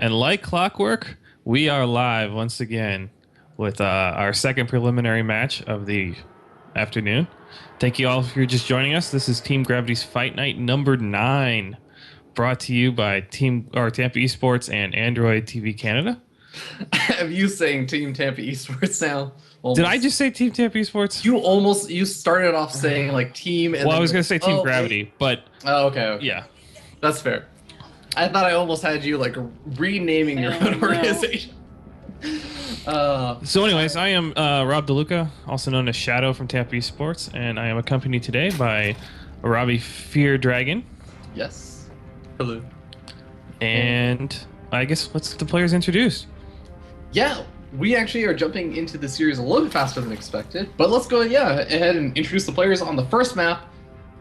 And like clockwork, we are live once again with our second preliminary match of the afternoon. Thank you all for just joining us. This is Team Gravity's Fight Night number 9, brought to you by Tampa Esports and Android TV Canada. Have you saying Team Tampa Esports now? Almost. Did I just say Team Tampa Esports? You started off saying like team. And well, then I was going to say Team Gravity, but okay. Yeah, that's fair. I thought I almost had you like renaming your own organization. So anyways, I am Rob DeLuca, also known as Shadow from Tampa Esports, and I am accompanied today by Robbie Fear Dragon. Yes. Hello. And I guess let's get the players introduced. Yeah, we actually are jumping into the series a little bit faster than expected, but let's go ahead and introduce the players on the first map.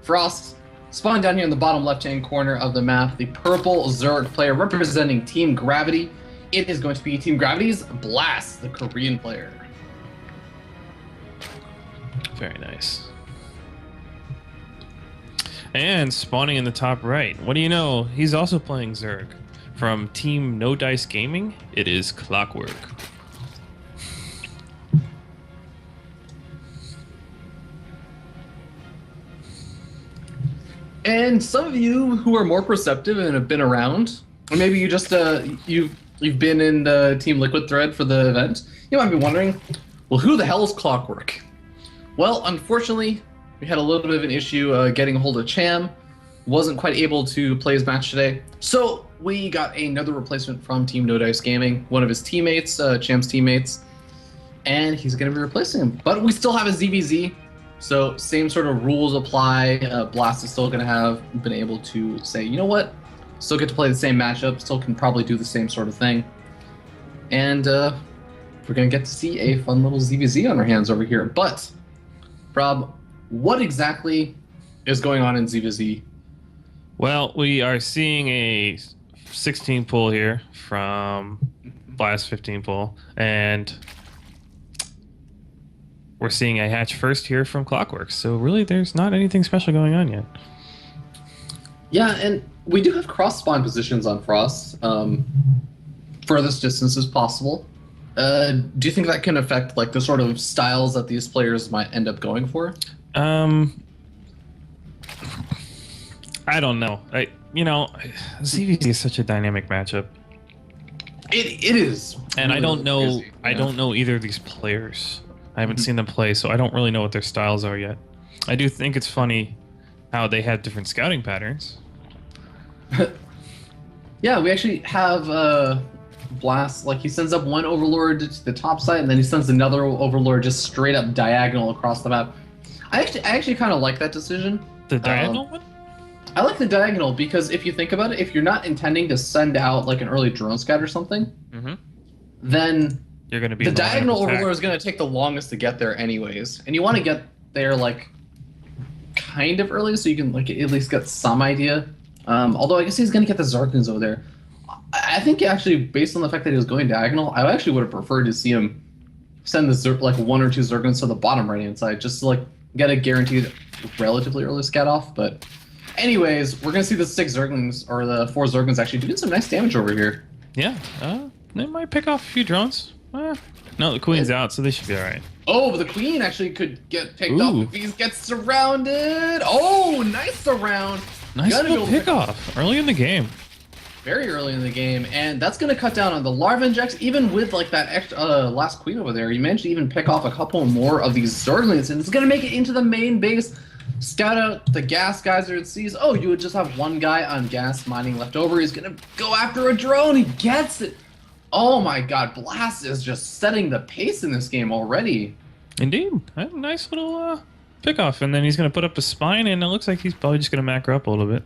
Frost spawned down here in the bottom left-hand corner of the map, the purple Zerg player representing Team Gravity. It is going to be Team Gravity's Blast, the Korean player. Very nice. And spawning in the top right, what do you know? He's also playing Zerg. From Team No Dice Gaming, it is Clockwork. And some of you who are more perceptive and have been around, or maybe you just you've been in the Team Liquid thread for the event, you might be wondering, well, who the hell is Clockwork? Well, unfortunately, we had a little bit of an issue getting a hold of Cham. Wasn't quite able to play his match today, so we got another replacement from Team No Dice Gaming, one of his teammates, Cham's teammates, and he's going to be replacing him. But we still have a ZVZ, so same sort of rules apply. Blast is still going to have been able to say, you know what, still get to play the same matchup, still can probably do the same sort of thing, and we're going to get to see a fun little ZVZ on our hands over here. But, Rob, what exactly is going on in ZVZ? Well, we are seeing a 16 pull here from Blast 15 pull, and we're seeing a hatch first here from Clockwork. So really, there's not anything special going on yet. Yeah, and we do have cross spawn positions on Frost, furthest distance as possible. Do you think that can affect like the sort of styles that these players might end up going for? I don't know. ZVZ is such a dynamic matchup. It is, and really, I don't know. crazy, I don't know either of these players. I haven't seen them play, so I don't really know what their styles are yet. I do think it's funny how they have different scouting patterns. Yeah, we actually have Blast. Like he sends up one Overlord to the top side, and then he sends another Overlord just straight up diagonal across the map. I actually kind of like that decision. The diagonal one? I like the diagonal because if you think about it, if you're not intending to send out like an early drone scout or something, then you're going to be the diagonal Overlord is going to take the longest to get there anyways, and you want to get there like kind of early so you can like at least get some idea. Although I guess he's going to get the Zerglings over there. I think actually, based on the fact that he was going diagonal, I actually would have preferred to see him send the like 1 or 2 Zerglings to the bottom right hand side, just to like get a guaranteed relatively early scat off. But anyways, we're gonna see the 6 Zerglings or the 4 Zerglings actually doing some nice damage over here. Yeah, they might pick off a few drones. No, the Queen's out, so they should be all right. Oh, but the Queen actually could get picked off if he gets surrounded. Oh, nice surround. Nice little pick off early in the game. Very early in the game, and that's going to cut down on the larva injects. Even with like that extra last Queen over there, he managed to even pick off a couple more of these Zerglings, and it's going to make it into the main base. Scout out the gas geyser. It sees, oh, you would just have one guy on gas mining left over. He's going to go after a drone. He gets it. Oh my god, Blast is just setting the pace in this game already. Indeed. A nice little pick off, and then he's going to put up a spine, and it looks like he's probably just going to macro up a little bit.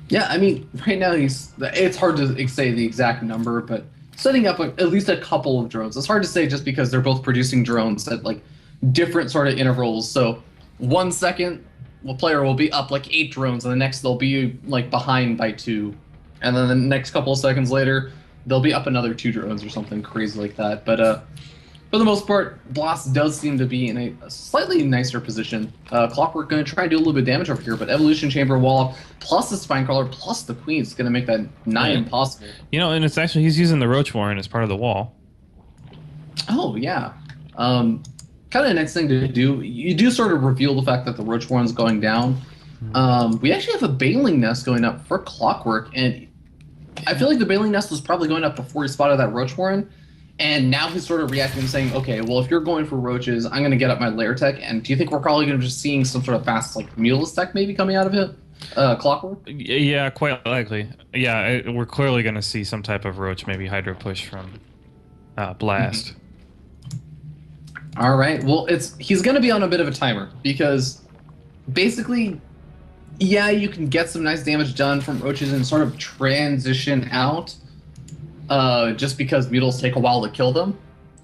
Yeah, I mean, right now it's hard to say the exact number, but setting up at least a couple of drones. It's hard to say just because they're both producing drones at like different sort of intervals. So 1 second, the player will be up like 8 drones, and the next they'll be like behind by 2. And then the next couple of seconds later, they'll be up another 2 drones or something crazy like that. But For the most part, Blast does seem to be in a slightly nicer position. Clockwork going to try and do a little bit of damage over here, but Evolution Chamber Wall plus the Spine Crawler plus the Queen is going to make that nigh Yeah. impossible. And it's actually he's using the Roach Warren as part of the wall. Oh, yeah. Kind of a nice thing to do. You do sort of reveal the fact that the Roach Warren's going down. We actually have a Baneling Nest going up for Clockwork, and I feel like the Baneling Nest was probably going up before he spotted that Roach Warren. And now he's sort of reacting and saying, okay, well, if you're going for roaches, I'm going to get up my lair tech. And do you think we're probably going to be just seeing some sort of fast, like, Muleless tech maybe coming out of it? Clockwork? Yeah, quite likely. Yeah, we're clearly going to see some type of roach, maybe Hydro Push from Blast. All right. Well, he's going to be on a bit of a timer because basically, yeah, you can get some nice damage done from roaches and sort of transition out. Just because Mutals take a while to kill them.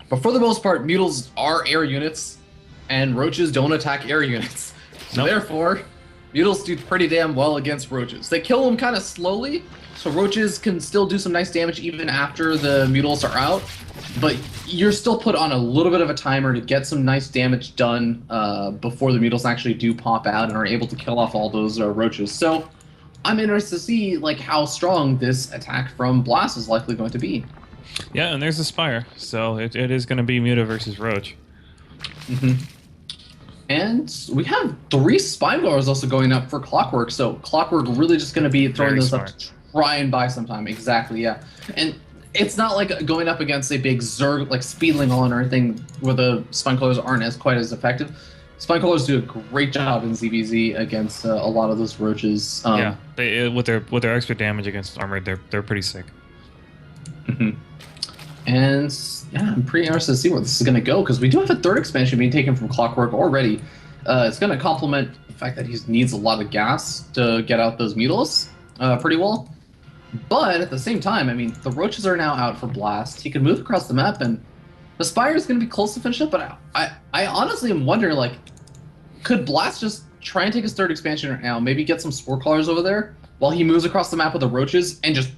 But for the most part, Mutals are air units, and roaches don't attack air units. So therefore, Mutals do pretty damn well against roaches. They kill them kind of slowly, so roaches can still do some nice damage even after the Mutals are out. But you're still put on a little bit of a timer to get some nice damage done before the Mutals actually do pop out and are able to kill off all those roaches. So I'm interested to see like how strong this attack from Blast is likely going to be. Yeah, and there's a Spire, so it is going to be Muta versus Roach. And we have 3 Spine Guards also going up for Clockwork, so Clockwork really just going to be throwing those up to try and buy some time. Exactly, yeah. And it's not like going up against a big Zerg like Speedling on or anything where the Spine Crawlers aren't quite as effective. Spine Crawlers do a great job in ZBZ against a lot of those roaches. Yeah, they with their extra damage against armored, they're pretty sick. And yeah, I'm pretty interested to see where this is going to go because we do have a 3rd expansion being taken from Clockwork already. It's going to complement the fact that he needs a lot of gas to get out those Mutals pretty well. But at the same time, I mean, the roaches are now out for Blast. He can move across the map, and the Spire is going to be close to finish up. But I honestly am wondering, like, could Blast just try and take his 3rd expansion right now, maybe get some Spore Crawlers over there while he moves across the map with the roaches and just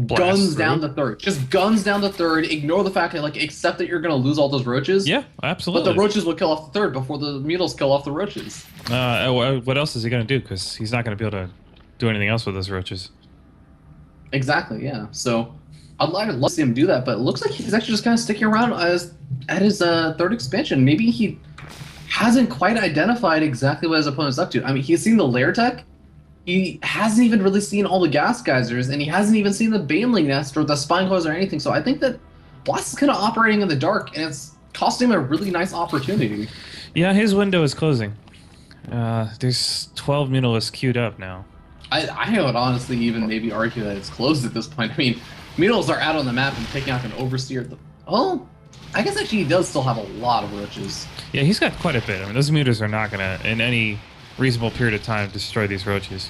guns down the 3rd? Just guns down the 3rd, ignore the fact that, like, accept that you're going to lose all those roaches. Yeah, absolutely. But the roaches will kill off the 3rd before the Mutals kill off the roaches. What else is he going to do? Because he's not going to be able to do anything else with those roaches. Exactly, yeah. So I'd love to see him do that, but it looks like he's actually just kind of sticking around at his 3rd expansion. Maybe he hasn't quite identified exactly what his opponent's up to. I mean, he's seen the lair tech. He hasn't even really seen all the gas geysers, and he hasn't even seen the Baneling Nest or the Spine Claws or anything. So I think that Blast is kind of operating in the dark, and it's costing him a really nice opportunity. Yeah, his window is closing. There's 12 Mutalists queued up now. I would honestly even maybe argue that it's closed at this point. I mean, Mutals are out on the map and picking out an Overseer. Oh, I guess actually he does still have a lot of roaches. Yeah, he's got quite a bit. I mean, those Mutas are not going to, in any reasonable period of time, destroy these roaches.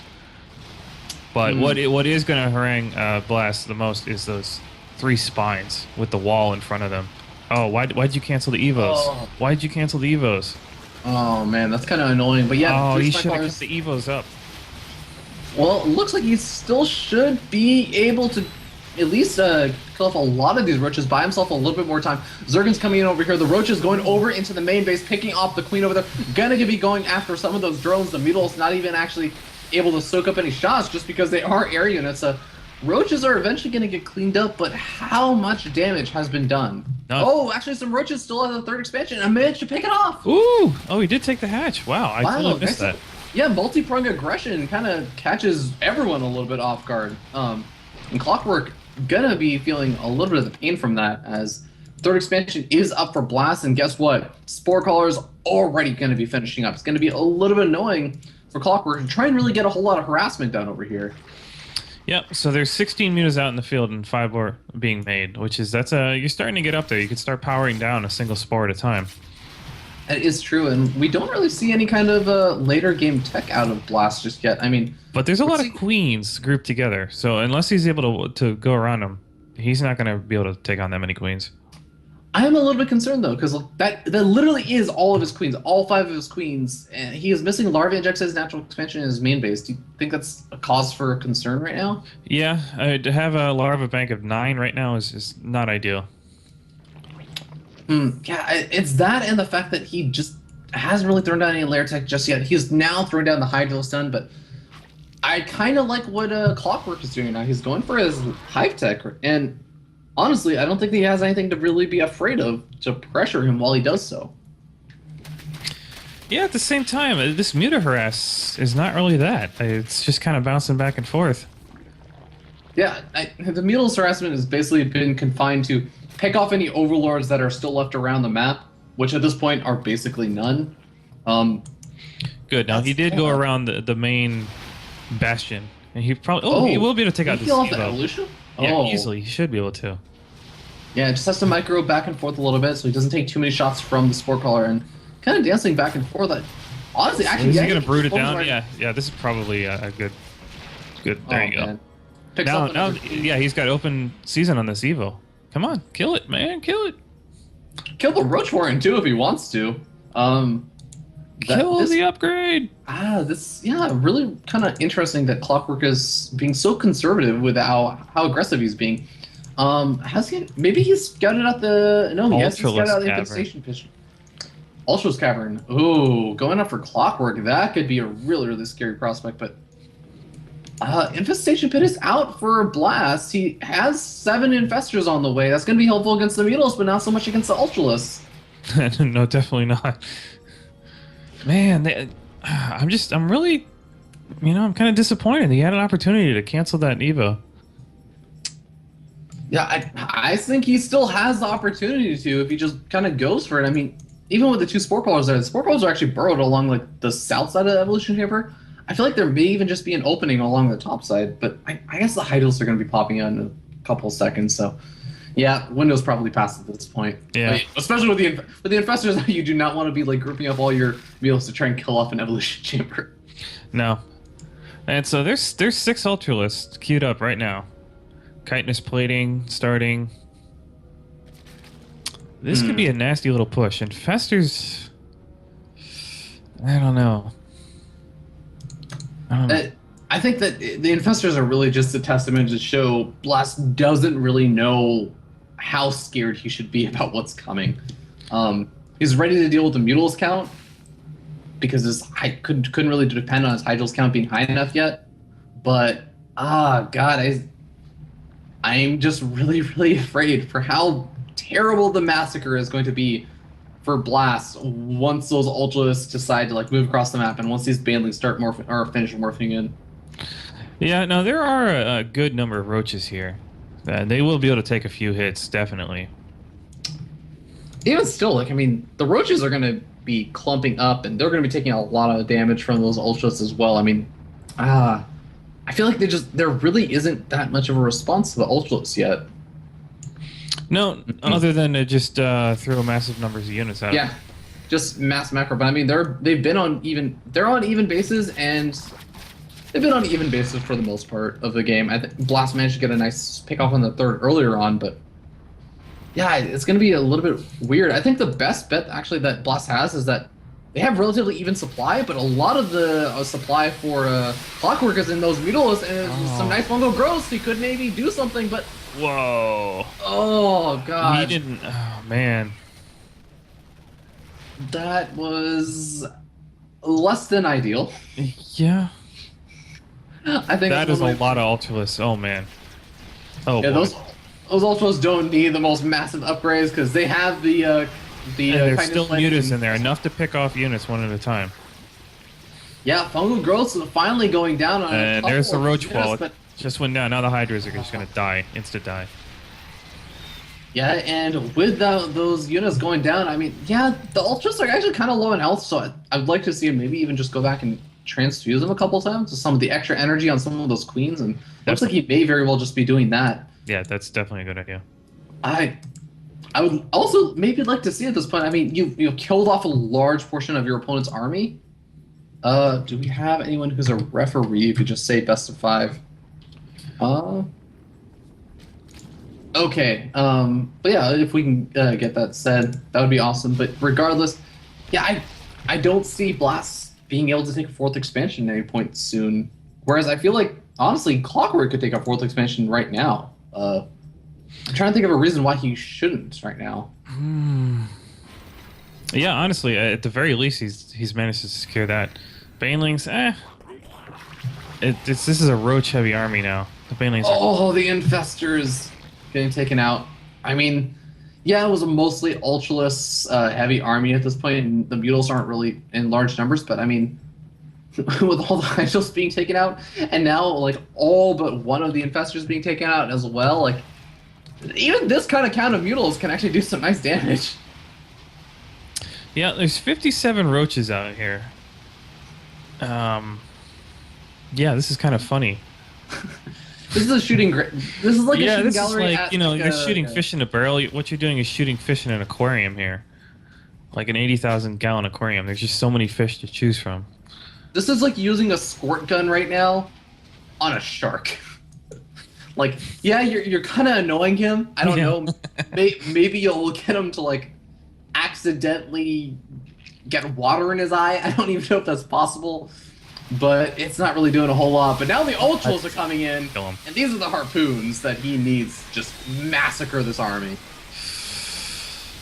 But what is going to harangue Blast the most is those 3 spines with the wall in front of them. Oh, why'd you cancel the Evos? Oh. Why'd you cancel the Evos? Oh, man, that's kind of annoying. But yeah, he should have kept the Evos up. Well, it looks like he still should be able to at least kill off a lot of these roaches, buy himself a little bit more time. Zergan's coming in over here. The roaches going over into the main base, picking off the Queen over there. Gonna be going after some of those drones. The Mutals not even actually able to soak up any shots just because they are air units. Roaches are eventually going to get cleaned up, but how much damage has been done? None. Oh, actually, some roaches still have the 3rd expansion. I managed to pick it off. Ooh! Oh, he did take the hatch. Wow, I totally missed that. Yeah, multi-pronged aggression kind of catches everyone a little bit off guard. And Clockwork gonna be feeling a little bit of the pain from that as 3rd expansion is up for Blast, and guess what? Spore Caller's already gonna be finishing up. It's gonna be a little bit annoying for Clockwork to try and really get a whole lot of harassment done over here. Yep. So there's 16 mutas out in the field and 5 more being made, which is you're starting to get up there. You can start powering down a single spore at a time. That is true, and we don't really see any kind of later game tech out of Blast just yet. I mean, but there's a lot of queens grouped together, so unless he's able to go around them, he's not going to be able to take on that many queens. I am a little bit concerned though, because that literally is all of his queens, all 5 of his queens, and he is missing Larva Injects as natural expansion in his main base. Do you think that's a cause for concern right now? Yeah, to have a Larva bank of 9 right now is not ideal. Yeah, it's that and the fact that he just hasn't really thrown down any layer tech just yet. He's now thrown down the Hydro Stun, but I kind of like what Clockwork is doing now. He's going for his Hive Tech, and honestly, I don't think he has anything to really be afraid of to pressure him while he does so. Yeah, at the same time, this Muta Harass is not really that. It's just kind of bouncing back and forth. Yeah, the Mutals harassment has basically been confined to pick off any overlords that are still left around the map, which at this point are basically none. Good. Now he did go around the main bastion, and he probably he will be able to take out this off the Evo. evolution. Yeah, easily. He should be able to. Yeah, it just has to micro back and forth a little bit, so he doesn't take too many shots from the Sport Caller, and kind of dancing back and forth. Honestly, actually, is yeah, he gonna brood it down? Yeah. This is probably a good. There you go. Now, yeah, he's got open season on this Evo. Come on, kill it, man, kill it. Kill the Roach Warren too if he wants to. Kill the upgrade. Really kind of interesting that Clockwork is being so conservative with how aggressive he's being. Maybe he's scouted out the he's scouted out the infestation pit. Ultra's Cavern. Ooh, going up for Clockwork, that could be a really, really scary prospect, but Infestation Pit is out for Blast. He has 7 Infestors on the way. That's going to be helpful against the Mutals, but not so much against the Ultralists. No, definitely not. Man, I'm really, I'm kind of disappointed. He had an opportunity to cancel that Evo. Yeah, I think he still has the opportunity to if he just kind of goes for it. I mean, even with the 2 Sport Crawlers there, the Sport Crawlers are actually burrowed along like the south side of the Evolution Chamber. I feel like there may even just be an opening along the top side, but I guess the Hydros are going to be popping out in a couple seconds, so yeah, window's probably past at this point. Yeah, especially with the Infestors, you do not want to be like grouping up all your meals to try and kill off an Evolution Chamber. No, and so there's 6 Ultralists queued up right now. Chitinous plating starting. This could be a nasty little push. Infestors, I don't know. I think that the Infestors are really just a testament to show Blast doesn't really know how scared he should be about what's coming. He's ready to deal with the Mutals count because couldn't really depend on his Hydros count being high enough yet. But God, I'm just really, really afraid for how terrible the massacre is going to be for Blast once those Ultralists decide to like move across the map and once these Banelings start finish morphing in. Yeah, no, there are a good number of Roaches here. They will be able to take a few hits, definitely. Even still, the Roaches are going to be clumping up and they're going to be taking a lot of damage from those Ultras as well. I feel like there really isn't that much of a response to the Ultras yet. No, other than to just throw massive numbers of units out. Yeah, just mass macro. But they're on even bases, and they've been on even bases for the most part of the game. I think Blast managed to get a nice pick off on the 3rd earlier on, but yeah, it's going to be a little bit weird. I think the best bet actually that Blast has is that they have relatively even supply, but a lot of the supply for Clockwork is in those Mutals, and some nice fungal growth. So he could maybe do something, but. Whoa. Oh, God. He didn't. Oh, man. That was less than ideal. Yeah. I think that is a lot of Ultralists. Oh, man. Oh, yeah, boy. those Ultras don't need the most massive upgrades because they have the there's still mutas in there, enough to pick off units one at a time. Yeah, fungal growths are finally going down on and there's the Roach Wall. Just went down. Now the Hydras are just going to die. Insta die. Yeah, and with those units going down, the Ultras are actually kind of low in health, so I'd like to see him maybe even just go back and transfuse them a couple times with some of the extra energy on some of those queens, and looks like he may very well just be doing that. Yeah, that's definitely a good idea. I would also maybe like to see at this point, you killed off a large portion of your opponent's army. Do we have anyone who's a referee if you just say best of 5? Okay. But yeah, if we can get that said, that would be awesome. But regardless, yeah, I don't see Blast being able to take a 4th expansion at any point soon. Whereas I feel like, honestly, Clockwork could take a 4th expansion right now. I'm trying to think of a reason why he shouldn't right now. Yeah, honestly, at the very least, he's managed to secure that. Banelings, this is a roach heavy army now. The Banelings are. Oh, the infestors getting taken out. I mean, yeah, it was a mostly ultraless heavy army at this point, and the mutals aren't really in large numbers. But I mean, with all the hydrals being taken out, and now like all but one of the infestors being taken out as well, like even this kind of count of mutals can actually do some nice damage. Yeah, there's 57 roaches out here. Yeah, this is kind of funny. This is a shooting. This is like a shooting this gallery. is like, you're shooting fish in a barrel. What you're doing is shooting fish in an aquarium here, like an 80,000 gallon aquarium. There's just so many fish to choose from. This is like using a squirt gun right now on a shark. Like, yeah, you're kind of annoying him. I don't know. Maybe you'll get him to like accidentally get water in his eye. I don't even know if that's possible, but it's not really doing a whole lot. But now the ultras are coming in, and these are the harpoons that he needs to just massacre this army.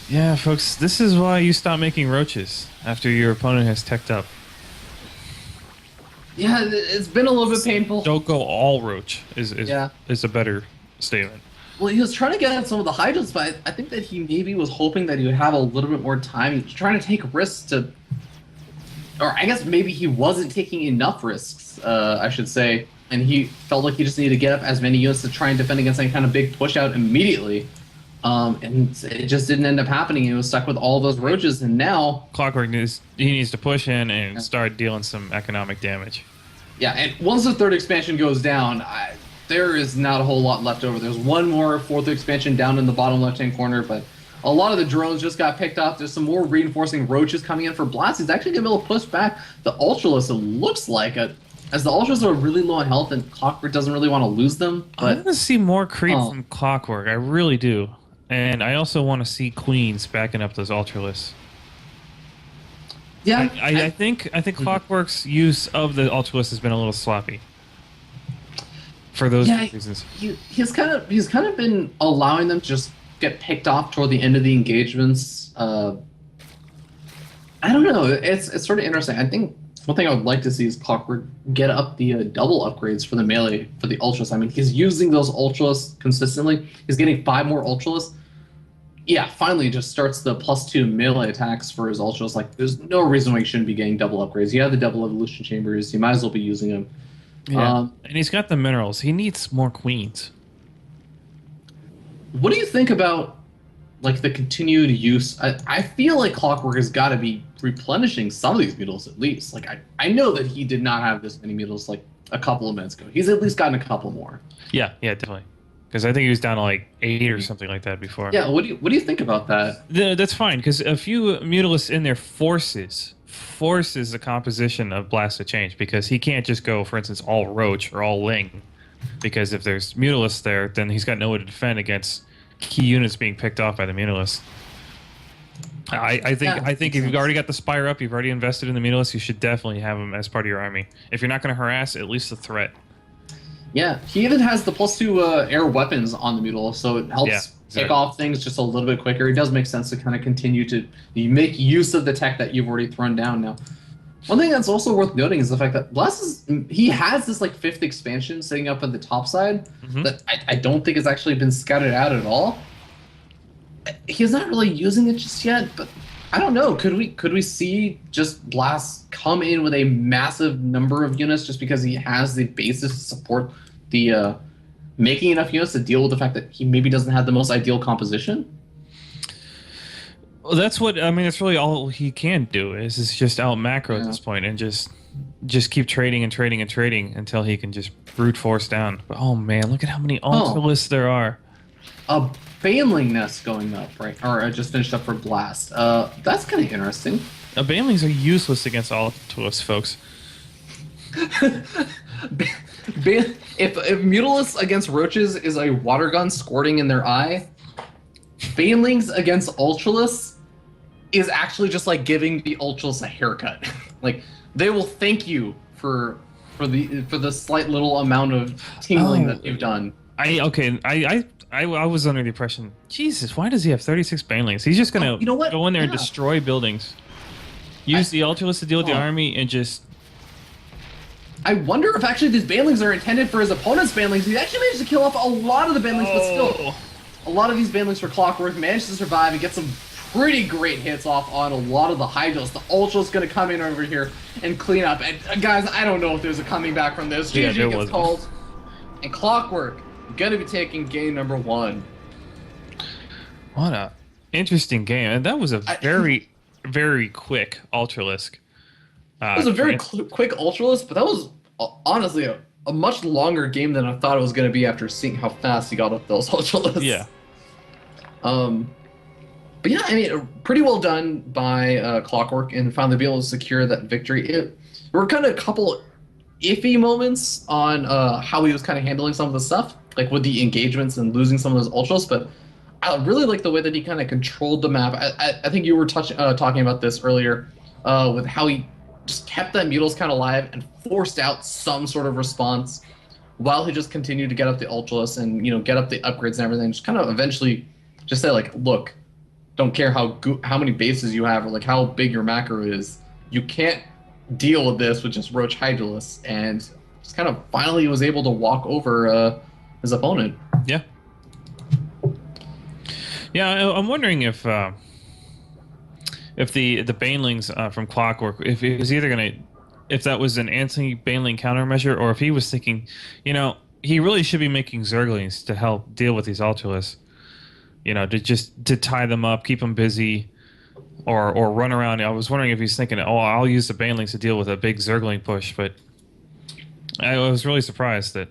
Yeah, folks, this is why you stop making roaches after your opponent has teched up. Yeah, it's been a little bit painful. Don't go all roach is a better statement. Well, he was trying to get at some of the hydras, but I think that he maybe was hoping that he would have a little bit more time. He was trying to take risks to... Or I guess maybe he wasn't taking enough risks, I should say. And he felt like he just needed to get up as many units to try and defend against any kind of big push out immediately. And it just didn't end up happening. He was stuck with all those roaches, and now... Clockwork needs to push in and start dealing some economic damage. Yeah, and once the third expansion goes down, there is not a whole lot left over. There's one more fourth expansion down in the bottom left-hand corner, but a lot of the drones just got picked up. There's some more reinforcing roaches coming in for Blast. He's actually going to be able to push back the Ultralists, it looks like. As the Ultras are really low on health, and Clockwork doesn't really want to lose them. But I want to see more creep from Clockwork. I really do. And I also want to see Queens backing up those Ultralists. Yeah, I think Clockwork's use of the Ultralist has been a little sloppy. For those reasons. He's kind of been allowing them to just get picked off toward the end of the engagements. I don't know. It's sort of interesting. I think one thing I would like to see is Clockwork get up the double upgrades for the melee for the Ultras. I mean, he's using those Ultras consistently. He's getting 5 more Ultras. Yeah, finally he just starts the +2 melee attacks for his Ultras. Like, there's no reason why he shouldn't be getting double upgrades. You have the double evolution chambers. You might as well be using them. Yeah. And he's got the minerals. He needs more queens. What do you think about like the continued use? I feel like Clockwork has got to be replenishing some of these mutals at least. Like I know that he did not have this many mutals like a couple of minutes ago. He's at least gotten a couple more. Yeah, definitely. Because I think he was down to like 8 or something like that before. Yeah, what do you think about that? That's fine, because a few mutalists in there forces the composition of Blast to change, because he can't just go, for instance, all Roach or all Ling, because if there's mutalists there, then he's got no way to defend against key units being picked off by the mutalists. I think if you've already got the Spire up, you've already invested in the mutalists, you should definitely have them as part of your army. If you're not going to harass, at least a threat. Yeah, he even has the +2 air weapons on the Mutal, so it helps take off things just a little bit quicker. It does make sense to kind of continue to make use of the tech that you've already thrown down now. One thing that's also worth noting is the fact that Blast he has this like 5th expansion sitting up at the top side that I don't think has actually been scouted out at all. He's not really using it just yet, but I don't know. Could we see just Blast come in with a massive number of units just because he has the basis to support the making enough units to deal with the fact that he maybe doesn't have the most ideal composition? Well, that's really all he can do is just out macro at this point and just keep trading and trading and trading until he can just brute force down. But oh man, look at how many Ultralists there are. A Baneling nest going up, right? Or I just finished up for Blast. That's kind of interesting. Banelings are useless against Ultralists, folks. If Mutalists against Roaches is a water gun squirting in their eye, Banelings against Ultralists is actually just like giving the Ultralists a haircut. Like, they will thank you for the slight little amount of tingling that you've done. I okay. I was under the impression, Jesus, why does he have 36 banelings? He's just Oh, gonna you know what? go in there and Yeah. destroy buildings. I, Use the Ultimus to deal with the huh. army and just I wonder if actually these banelings are intended for his opponent's banelings. He actually managed to kill off a lot of the banelings, but still, oh a lot of these banelings for Clockwork managed to survive and get some pretty great hits off on a lot of the Hydros. The Ultra's going to come in over here and clean up. And guys, I don't know if there's a coming back from this. yeah, there GG gets was. called. And Clockwork going to be taking game number 1. What a interesting game, and that was a very very quick Ultralisk. It was a very Trans- quick Ultralist, but that was honestly a much longer game than I thought it was going to be after seeing how fast he got up those Ultralists. yeah. But yeah, I mean, pretty well done by Clockwork and finally be able to secure that victory. There were kind of a couple iffy moments on how he was kind of handling some of the stuff, like with the engagements and losing some of those ultras, but I really like the way that he kind of controlled the map. I think you were talking about this earlier with how he just kept that Mutals kind of alive and forced out some sort of response while he just continued to get up the ultras and, you know, get up the upgrades and everything. Just kind of eventually just say, like, look, don't care how many bases you have or like how big your macro is, you can't deal with this with just Roach Hydralisk, and just kind of finally was able to walk over his opponent. Yeah. Yeah, I'm wondering if the banelings from Clockwork, if it was either gonna, if that was an anti-baneling countermeasure, or if he was thinking, you know, he really should be making Zerglings to help deal with these Ultralisks. You know, to tie them up, keep them busy, or run around. I was wondering if he's thinking, oh, I'll use the banelings to deal with a big Zergling push, but I was really surprised that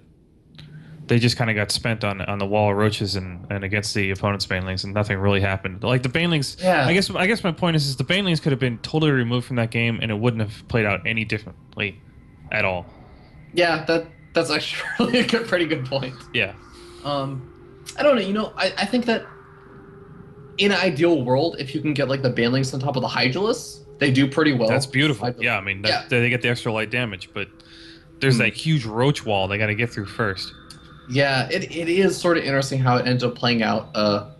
they just kind of got spent on the wall of roaches and against the opponent's banelings, and nothing really happened. Like the banelings, Yeah. I guess my point is the banelings could have been totally removed from that game, and it wouldn't have played out any differently at all. Yeah, that's actually really a pretty good point. Yeah. I don't know. You know, I think that in an ideal world, if you can get like the banelings on top of the Hydralisks, they do pretty well. That's beautiful. Yeah, I mean, they get the extra light damage, but there's that huge roach wall they got to get through first. Yeah, it is sort of interesting how it ends up playing out. But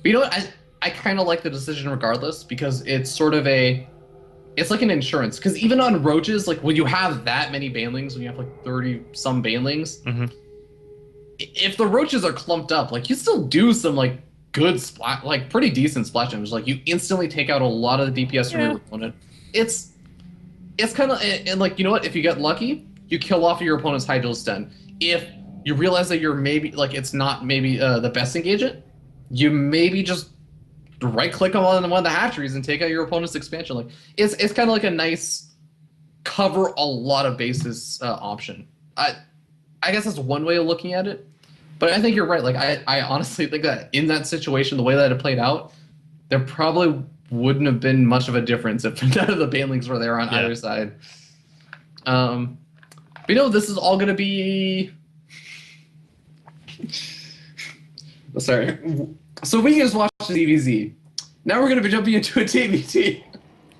you know what? I kind of like the decision regardless, because it's sort of it's like an insurance. Because even on roaches, like when you have that many banelings, when you have like 30 some banelings, if the roaches are clumped up, like you still do some like good splat, like pretty decent splash damage. Like you instantly take out a lot of the DPS from your opponent. It's kind of, and like, you know what? If you get lucky, you kill off your opponent's Hydralisk Den. If you realize that you're maybe like it's not maybe the best engagement, you maybe just right click on one of the hatcheries and take out your opponent's expansion. Like it's kind of like a nice cover a lot of bases option. I guess that's one way of looking at it, but I think you're right. Like I honestly think that in that situation, the way that it played out, there probably wouldn't have been much of a difference if none of the banelings were there on either side. But you know, this is all going to be. Sorry. So we just watched the EVZ. Now we're going to be jumping into a TBT.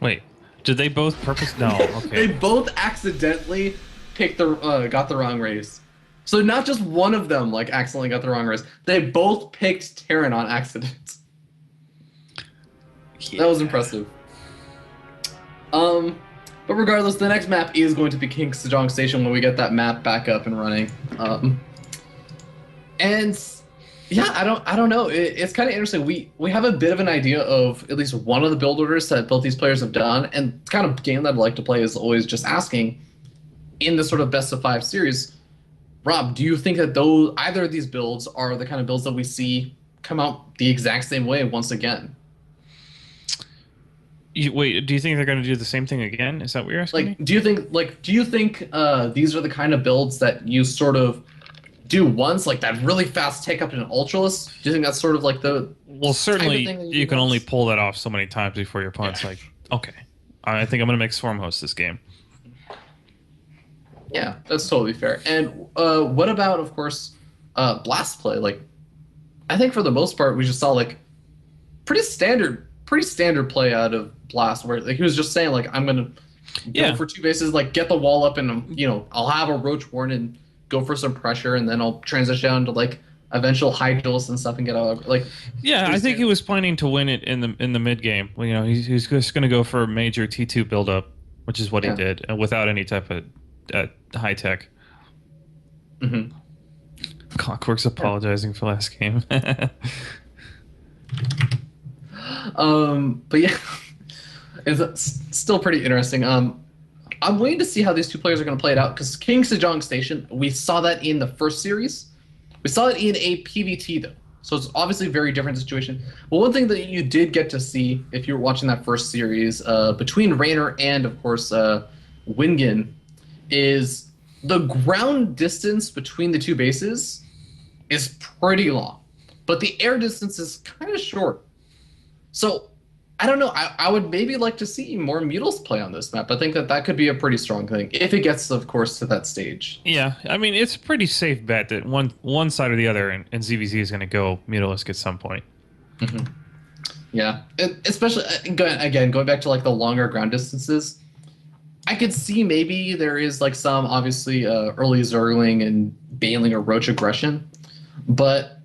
Wait, did they both purpose? No. Okay. They both accidentally picked got the wrong race. So not just one of them like accidentally got the wrong race. They both picked Terran on accident. Yeah. That was impressive. But regardless, the next map is going to be King Sejong Station when we get that map back up and running. And yeah, I don't know. It's kind of interesting. We have a bit of an idea of at least one of the build orders that both these players have done, and the kind of game that I'd like to play is always just asking in this sort of best of 5 series. Rob, do you think that either of these builds are the kind of builds that we see come out the exact same way once again? Wait, do you think they're going to do the same thing again? Is that what you're asking me? Do you think these are the kind of builds that you sort of do once, like that really fast take up in an Ultralisk? Do you think that's sort of like the certainly you can only pull that off so many times before your opponent's like, okay, I think I'm going to make Swarm host this game. Yeah, that's totally fair. And what about, of course, Blast play? Like, I think for the most part, we just saw like pretty standard play out of Blast, where like he was just saying like, I'm gonna go for 2 bases, like get the wall up, and you know, I'll have a Roach Warren and go for some pressure, and then I'll transition down to like eventual high duels and stuff and get out like Yeah, I think he was planning to win it in the mid game. You know, he's just going to go for a major T2 buildup, which is what he yeah. did, without any type of high tech. Hmm. Clockwork's apologizing for last game. But yeah, it's still pretty interesting. I'm waiting to see how these two players are going to play it out because King Sejong Station, we saw that in the first series. We saw it in a PVT though, so it's obviously a very different situation. But one thing that you did get to see if you were watching that first series between Raynor and of course Wingen is the ground distance between the two bases is pretty long, but the air distance is kind of short. So I don't know. I would maybe like to see more Mutals play on this map. I think that could be a pretty strong thing if it gets, of course, to that stage. Yeah, I mean it's a pretty safe bet that one side or the other, and ZVZ is going to go Mutalisk at some point. Mm-hmm. Yeah, and especially going back to like the longer ground distances. I could see maybe there is like some obviously early Zergling and Baneling or Roach aggression, but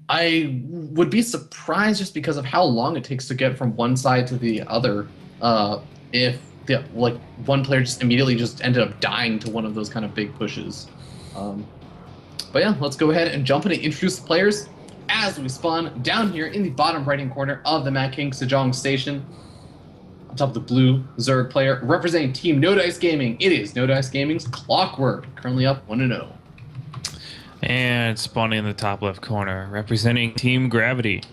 I would be surprised just because of how long it takes to get from one side to the other. If like one player just immediately just ended up dying to one of those kind of big pushes. But yeah, let's go ahead and jump in and introduce the players as we spawn down here in the bottom right-hand corner of the Mad King Sejong Station. On top of the blue Zerg player representing Team No Dice Gaming, it is No Dice Gaming's Clockwork, currently up 1-0. And spawning in the top left corner, representing Team Gravity,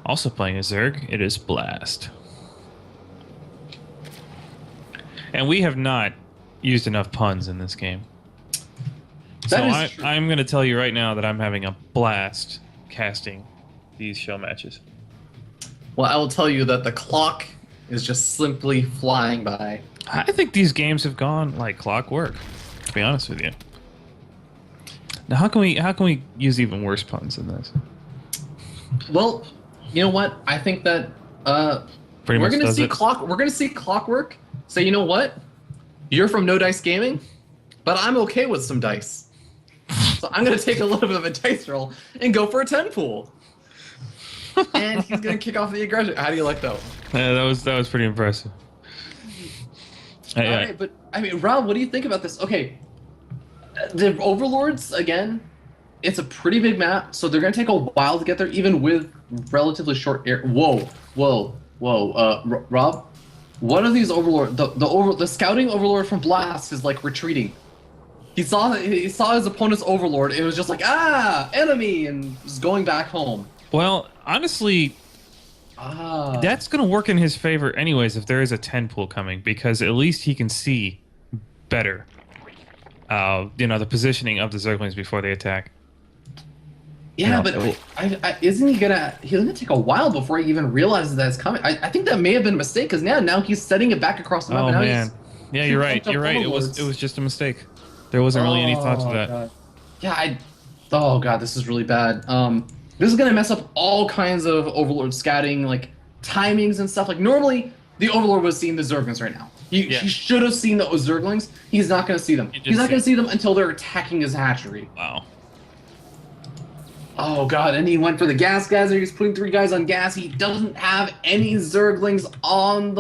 also playing a Zerg, it is Blast. And we have not used enough puns in this game. So I'm going to tell you right now that I'm having a blast casting these show matches. Well, I will tell you that the clock is just simply flying by. I think these games have gone like clockwork, to be honest with you. Now, how can we use even worse puns than this? Well, you know what? I think that we're going to see Clockwork say, you know what? You're from No Dice Gaming, but I'm okay with some dice. So I'm going to take a little bit of a dice roll and go for a 10 pool. And he's going to kick off the aggression. How do you like that one? Yeah, that was pretty impressive. All right, but I mean, Rob, what do you think about this? Okay, the Overlords, again, it's a pretty big map, so they're going to take a while to get there, even with relatively short air. Whoa. Rob, one of these Overlord, the scouting Overlord from Blast is like retreating. He saw his opponent's Overlord, and it was just like, enemy, and was going back home. Well, honestly, that's going to work in his favor anyways if there is a 10 pool coming, because at least he can see better, the positioning of the Zerglings before they attack. Yeah, but isn't he's gonna take a while before he even realizes that it's coming. I think that may have been a mistake, because now he's setting it back across the map. Oh, and now man. Yeah, you're right. It was just a mistake. There wasn't really any thought to that. God. Yeah, oh god, this is really bad. This is gonna mess up all kinds of Overlord scouting, like timings and stuff. Like normally, the Overlord was seeing the Zerglings right now. He should have seen the Zerglings. He's not gonna see them. He's not gonna see them until they're attacking his hatchery. Wow. Oh god, and he went for the gas geyser. He's putting 3 guys on gas. He doesn't have any Zerglings on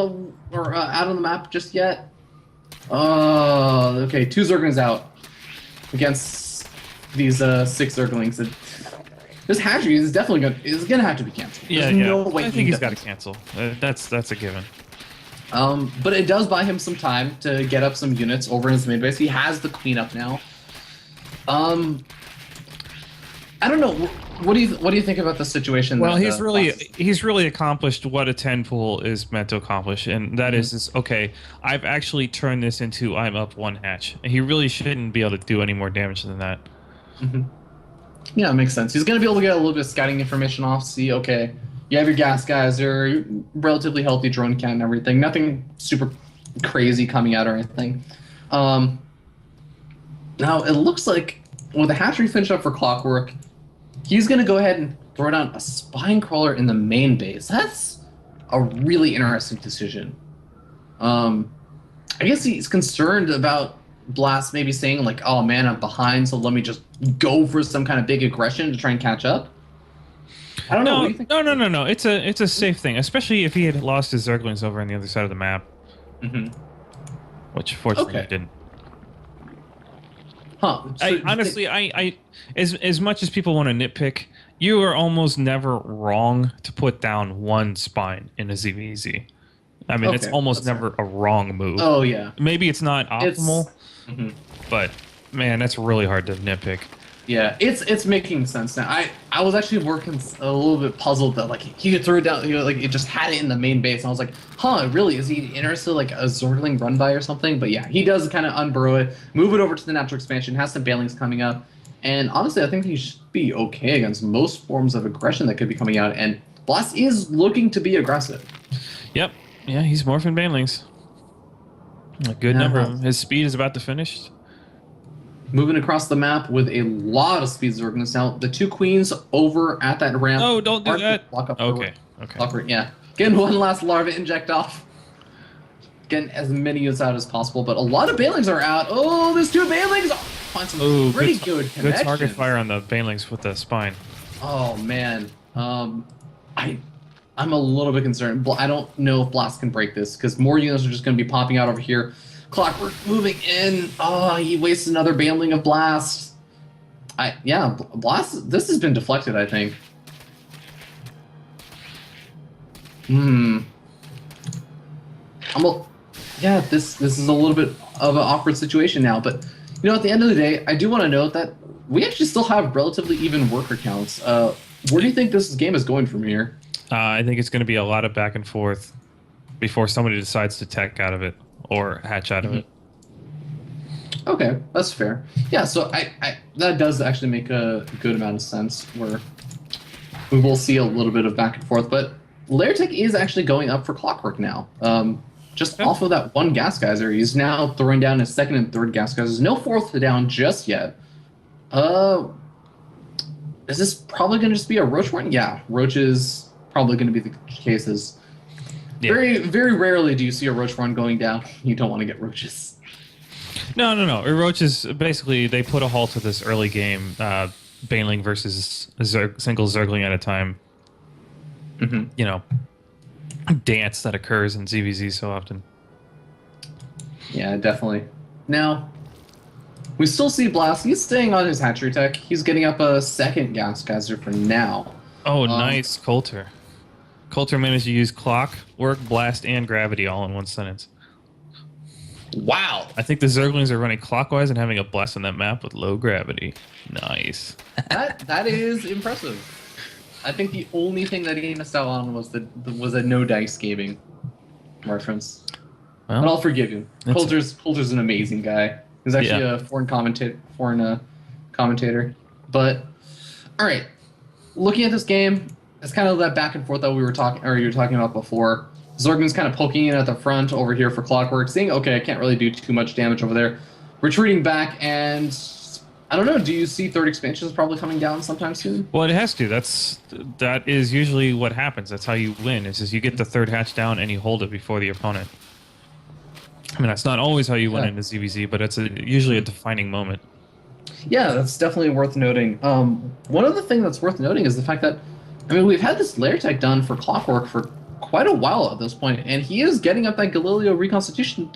out on the map just yet. Oh, okay, 2 Zerglings out against these 6 Zerglings. This hatchery is definitely gonna have to be canceled. Yeah, no way I think he's got to cancel. That's a given. But it does buy him some time to get up some units over in his mid base. He has the queen up now. I don't know. What do you think about the situation? Well, he's really accomplished what a 10 pool is meant to accomplish, and that is okay. I've actually turned this into I'm up 1 hatch. And he really shouldn't be able to do any more damage than that. Mm-hmm. Yeah, it makes sense. He's gonna be able to get a little bit of scouting information off. See, okay, you have your gas geyser, relatively healthy drone cannon, and everything. Nothing super crazy coming out or anything. Now it looks like with the hatchery finished up for Clockwork, he's going to go ahead and throw down a spine crawler in the main base. That's a really interesting decision. I guess he's concerned about Blast maybe saying like, "Oh man, I'm behind, so let me just go for some kind of big aggression to try and catch up." I don't know. What do No, you think? no, no, no, no. It's a safe thing, especially if he had lost his Zerglings over on the other side of the map, Hmm. which fortunately he Okay. didn't. Huh. So I do you think? honestly, as much as people want to nitpick, you are almost never wrong to put down one spine in a ZVZ. I mean, it's Okay, almost that's fair. never a wrong move. Oh yeah, Maybe it's not it's. optimal, Mhm. but man, that's really hard to nitpick. Yeah, it's making sense now. I was actually working a little bit puzzled that like he could throw it down, like it just had it in the main base, and I was like, huh, really? Is he interested like a Zergling run by or something? But yeah, he does kind of unburrow it, move it over to the natural expansion, has some bailings coming up, and honestly, I think he should be okay against most forms of aggression that could be coming out. And Blast is looking to be aggressive. Yep, yeah, he's morphing banelings. A good number of Yeah, them. His speed is about to finish. moving across the map with a lot of speed Zerglings now. The two queens over at that ramp Oh, don't do aren't going that. to block up Okay, okay. Clockwork, yeah. Getting one last larva inject off. Getting as many units out as possible, but a lot of Banelings are out. Oh, there's two Banelings! Oh, find some Ooh, pretty good good connections. target fire on the banelings with the spine. Oh man, I I'm a little bit concerned. I don't know if Blast can break this because more units are just going to be popping out over here. Clockwork moving in. Oh, he wastes another Baneling of Blast. Yeah, Blast. This has been deflected, I think. Hmm. Yeah, this is a little bit of an awkward situation now, but at the end of the day, I do want to note that we actually still have relatively even worker counts. Where do you think this game is going from here? I think it's going to be a lot of back and forth before somebody decides to tech out of it or hatch out of Mhm. it. Okay, that's fair. Yeah, so I that does actually make a good amount of sense where we will see a little bit of back and forth, but Lairtech is actually going up for Clockwork now. Just Yep. off of that one gas geyser, he's now throwing down his second and third gas geysers. No fourth down just yet. Uh, is this probably going to just be a Roach one? Yeah, Roach is probably going to be the cases. Yeah. Very, very rarely do you see a Roach run going down. You don't want to get Roaches. No, no, no. Roaches basically they put a halt to this early game, Baneling versus a single Zergling at a time. Mm-hmm. Dance that occurs in ZVZ so often. Yeah, definitely. Now, we still see Blast. He's staying on his hatchery tech. He's getting up a second gas geyser for now. Oh, nice, Coulter. Coulter managed to use Clockwork, Blast, and Gravity all in one sentence. Wow. I think the Zerglings are running clockwise and having a blast on that map with low gravity. Nice. That is impressive. I think the only thing that he missed out on was a no dice gaming reference. Well, But I'll forgive him. That's Coulter's an amazing guy. He's actually a foreign commentator. But all right, looking at this game, it's kind of that back and forth that you were talking about before. Zergling's kind of poking in at the front over here for Clockwork, seeing okay, I can't really do too much damage over there. Retreating back, and I don't know. Do you see third expansions probably coming down sometime soon? Well, it has to. That is usually what happens. That's how you win. Is you get the third hatch down and you hold it before the opponent. I mean, that's not always how you win in the ZVZ, but it's usually a defining moment. Yeah, that's definitely worth noting. One other thing that's worth noting is the fact that, I mean, we've had this layer tech done for Clockwork for quite a while at this point, and he is getting up that Galileo reconstitution.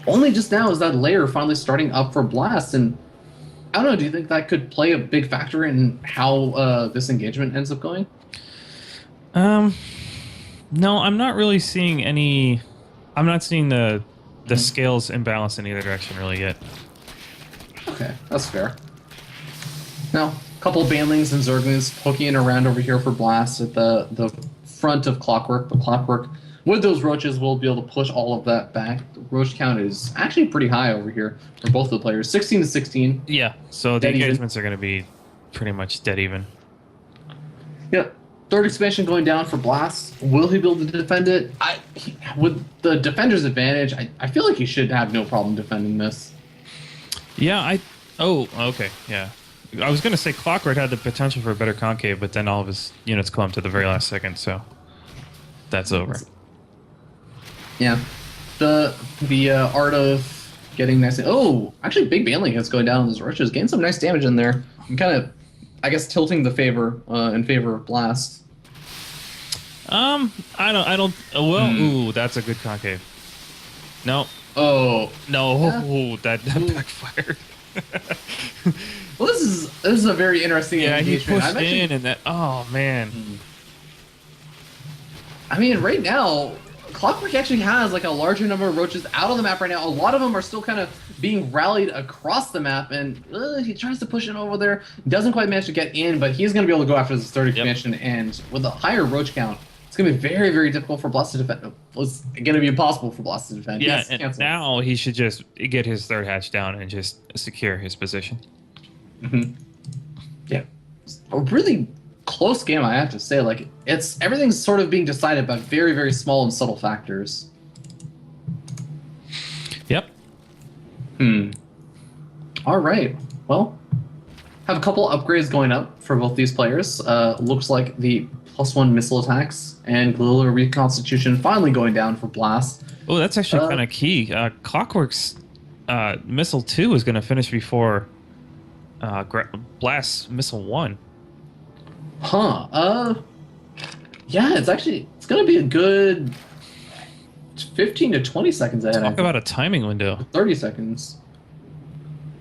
Only just now is that layer finally starting up for Blast, and I don't know, do you think that could play a big factor in how this engagement ends up going? No, I'm not really seeing any. I'm not seeing the scales imbalance in either direction really yet. Okay, that's fair. Now, a couple of Banlings and Zerglings poking around over here for Blast at the front of Clockwork, but Clockwork, with those Roaches, will be able to push all of that back. The Roach count is actually pretty high over here for both of the players, 16 to 16. Yeah, so the Dead even. engagements are going to be pretty much dead even. Yep. Third expansion going down for Blast. Will he be able to defend it? With the defender's advantage, I feel like he should have no problem defending this. Yeah, okay, yeah. I was going to say Clockwork had the potential for a better concave, but then all of his units clumped to the very last second, so that's over. Yeah. The art of getting nice. Oh, actually, big Baneling is going down on those rushes, getting some nice damage in there, and kind of, I guess, tilting the favor in favor of Blast. I don't. Well, ooh, that's a good concave. No, Oh no, yeah. ooh, that backfired. Well, this is a very interesting Yeah, he engagement. pushed in, and that. Oh man. I mean, right now, Clockwork actually has like a larger number of roaches out on the map right now. A lot of them are still kind of being rallied across the map, and he tries to push in over there. Doesn't quite manage to get in, but he's going to be able to go after this third expansion, and with a higher roach count, it's going to be very, very difficult for Blast to defend. It's going to be impossible for Blast to defend. Yeah, and now he should just get his third hatch down and just secure his position. Yeah, a really close game, I have to say. Like, everything's sort of being decided by very, very small and subtle factors. Yep. All right. Well, have a couple upgrades going up for both these players. Looks like the +1 missile attacks and Gliller Reconstitution finally going down for Blast. Oh, that's actually kind of key. Clockwork's missile 2 is going to finish before Blast missile 1. Huh. Yeah, it's going to be a good 15 to 20 seconds ahead. Talk about a timing window. 30 seconds.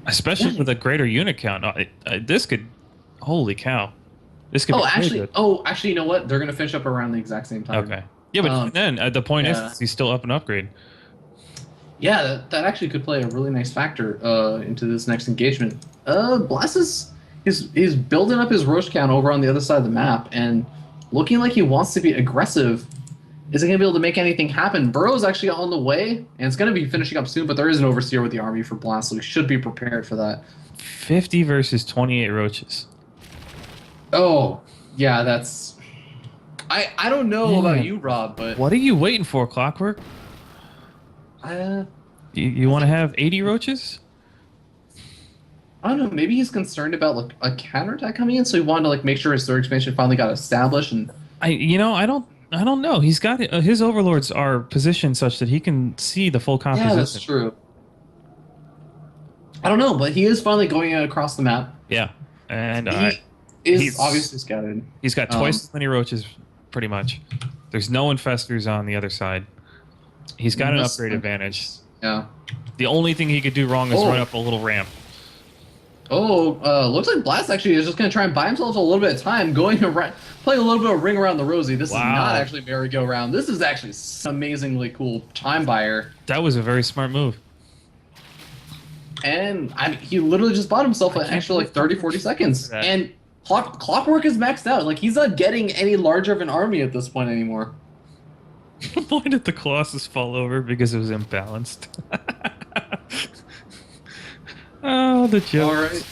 Especially with a greater unit count. This could, holy cow. This could be actually, good. Actually, you know what? They're going to finish up around the exact same time. Okay. Yeah, but then the point is he's still up and upgrade. Yeah, that actually could play a really nice factor into this next engagement. Blast he's building up his roach count over on the other side of the map and looking like he wants to be aggressive. Is he going to be able to make anything happen? Burrow's actually on the way, and it's going to be finishing up soon, but there is an overseer with the army for Blast, so we should be prepared for that. 50 versus 28 roaches. Oh, yeah, that's... I don't know about you, Rob, but... What are you waiting for, Clockwork? You want to have 80 roaches? I don't know, maybe he's concerned about like a counterattack coming in, so he wanted to like make sure his third expansion finally got established. And I don't know. He's got his overlords are positioned such that he can see the full composition. Yeah, that's true. I don't know, but he is finally going across the map. Yeah, and he's obviously scouted. He's got twice as many roaches, pretty much. There's no infestors on the other side. He's got an upgrade advantage. Yeah. The only thing he could do wrong is run up a little ramp. Looks like Blast actually is just going to try and buy himself a little bit of time, going around, playing a little bit of ring around the rosy. This is not actually merry-go-round. This is actually amazingly cool time buyer. That was a very smart move. And he literally just bought himself an extra like 30, 40 seconds. And Clockwork is maxed out. Like, he's not getting any larger of an army at this point anymore. Why did the Colossus fall over? Because it was imbalanced. Oh, the joke. All right.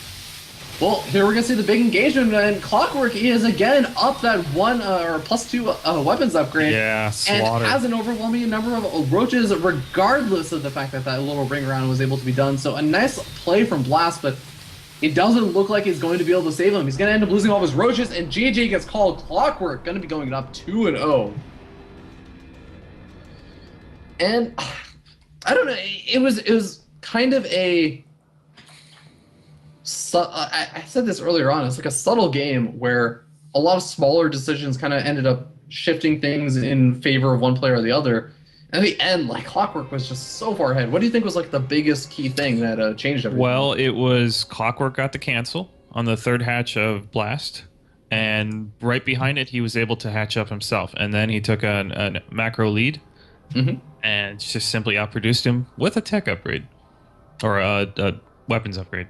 Well, here we're going to see the big engagement, and Clockwork is again up that one or +2 weapons upgrade. Yeah, slaughter. And has an overwhelming number of roaches, regardless of the fact that that little ring around was able to be done. So a nice play from Blast, but it doesn't look like he's going to be able to save him. He's going to end up losing all of his roaches, and GG gets called. Clockwork going to be going up 2-0. And I don't know. It was kind of a... I said this earlier on. It's like a subtle game where a lot of smaller decisions kind of ended up shifting things in favor of one player or the other. And at the end, like, Clockwork was just so far ahead. What do you think was like the biggest key thing that changed everything? Well, it was Clockwork got the cancel on the third hatch of Blast, and right behind it, he was able to hatch up himself. And then he took a macro lead and just simply outproduced him with a tech upgrade or a weapons upgrade.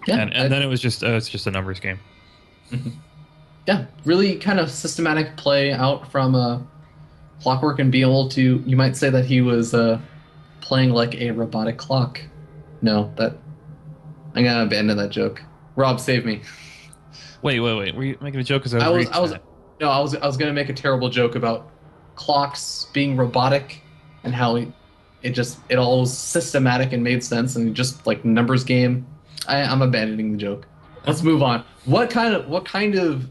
Yeah, and then it was just a numbers game. Yeah, really kind of systematic play out from Clockwork, and be able to, you might say that he was playing like a robotic clock. No, I'm gonna abandon that joke. Rob, save me. Wait. Were you making a joke? Because I was gonna make a terrible joke about clocks being robotic and how it all was systematic and made sense, and just like numbers game. I'm abandoning the joke. Let's move on. What kind of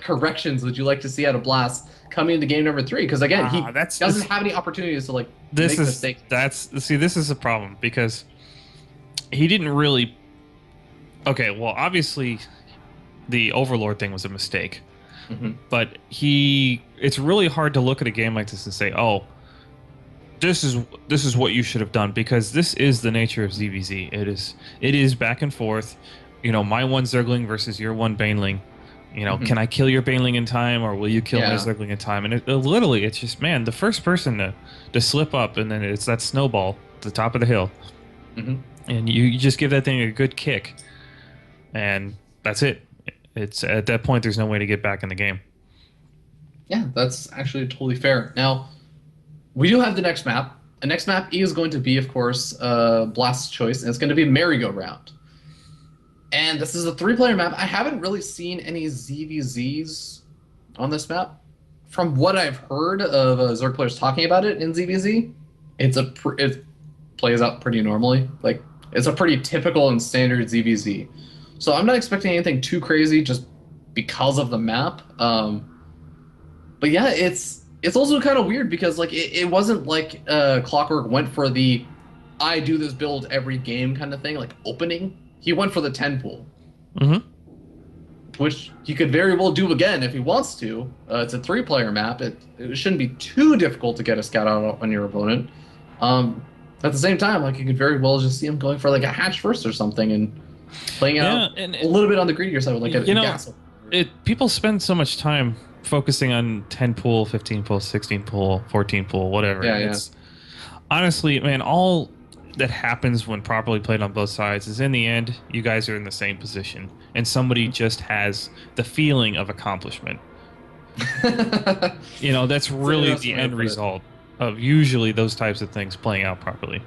corrections would you like to see out of Blast? coming into game number 3, because again, he that's doesn't have any opportunities to like this make is mistakes. this is a problem because he didn't really. Okay, well, obviously, the Overlord thing was a mistake, but it's really hard to look at a game like this and say, oh, this is what you should have done, because this is the nature of ZVZ. It is back and forth. My one Zergling versus your one Baneling. Can I kill your Baneling in time, or will you kill my Zergling in time? And literally, it's just, man, the first person to slip up, and then it's that snowball at the top of the hill, and you just give that thing a good kick, and that's it. It's at that point, there's no way to get back in the game. Yeah, that's actually totally fair. Now, we do have the next map. The next map is going to be, of course, Blast's choice, and it's going to be Merry-Go-Round. And this is a 3-player map. I haven't really seen any ZVZs on this map. From what I've heard of Zerg players talking about it in ZVZ, it plays out pretty normally. Like, it's a pretty typical and standard ZVZ. So I'm not expecting anything too crazy just because of the map. But yeah, it's also kind of weird because like it wasn't like Clockwork went for the I do this build every game kind of thing, like opening. He went for the 10 pool, which he could very well do again if he wants to. It's a 3-player map. It shouldn't be too difficult to get a scout out on your opponent. At the same time, like you could very well just see him going for like a hatch first or something and playing out a little bit on the greedier side with like a gas. People spend so much time focusing on 10 pool, 15 pool, 16 pool, 14 pool, whatever. Honestly, man, all that happens when properly played on both sides is in the end, you guys are in the same position, and somebody just has the feeling of accomplishment. That's really the end result of usually those types of things playing out properly.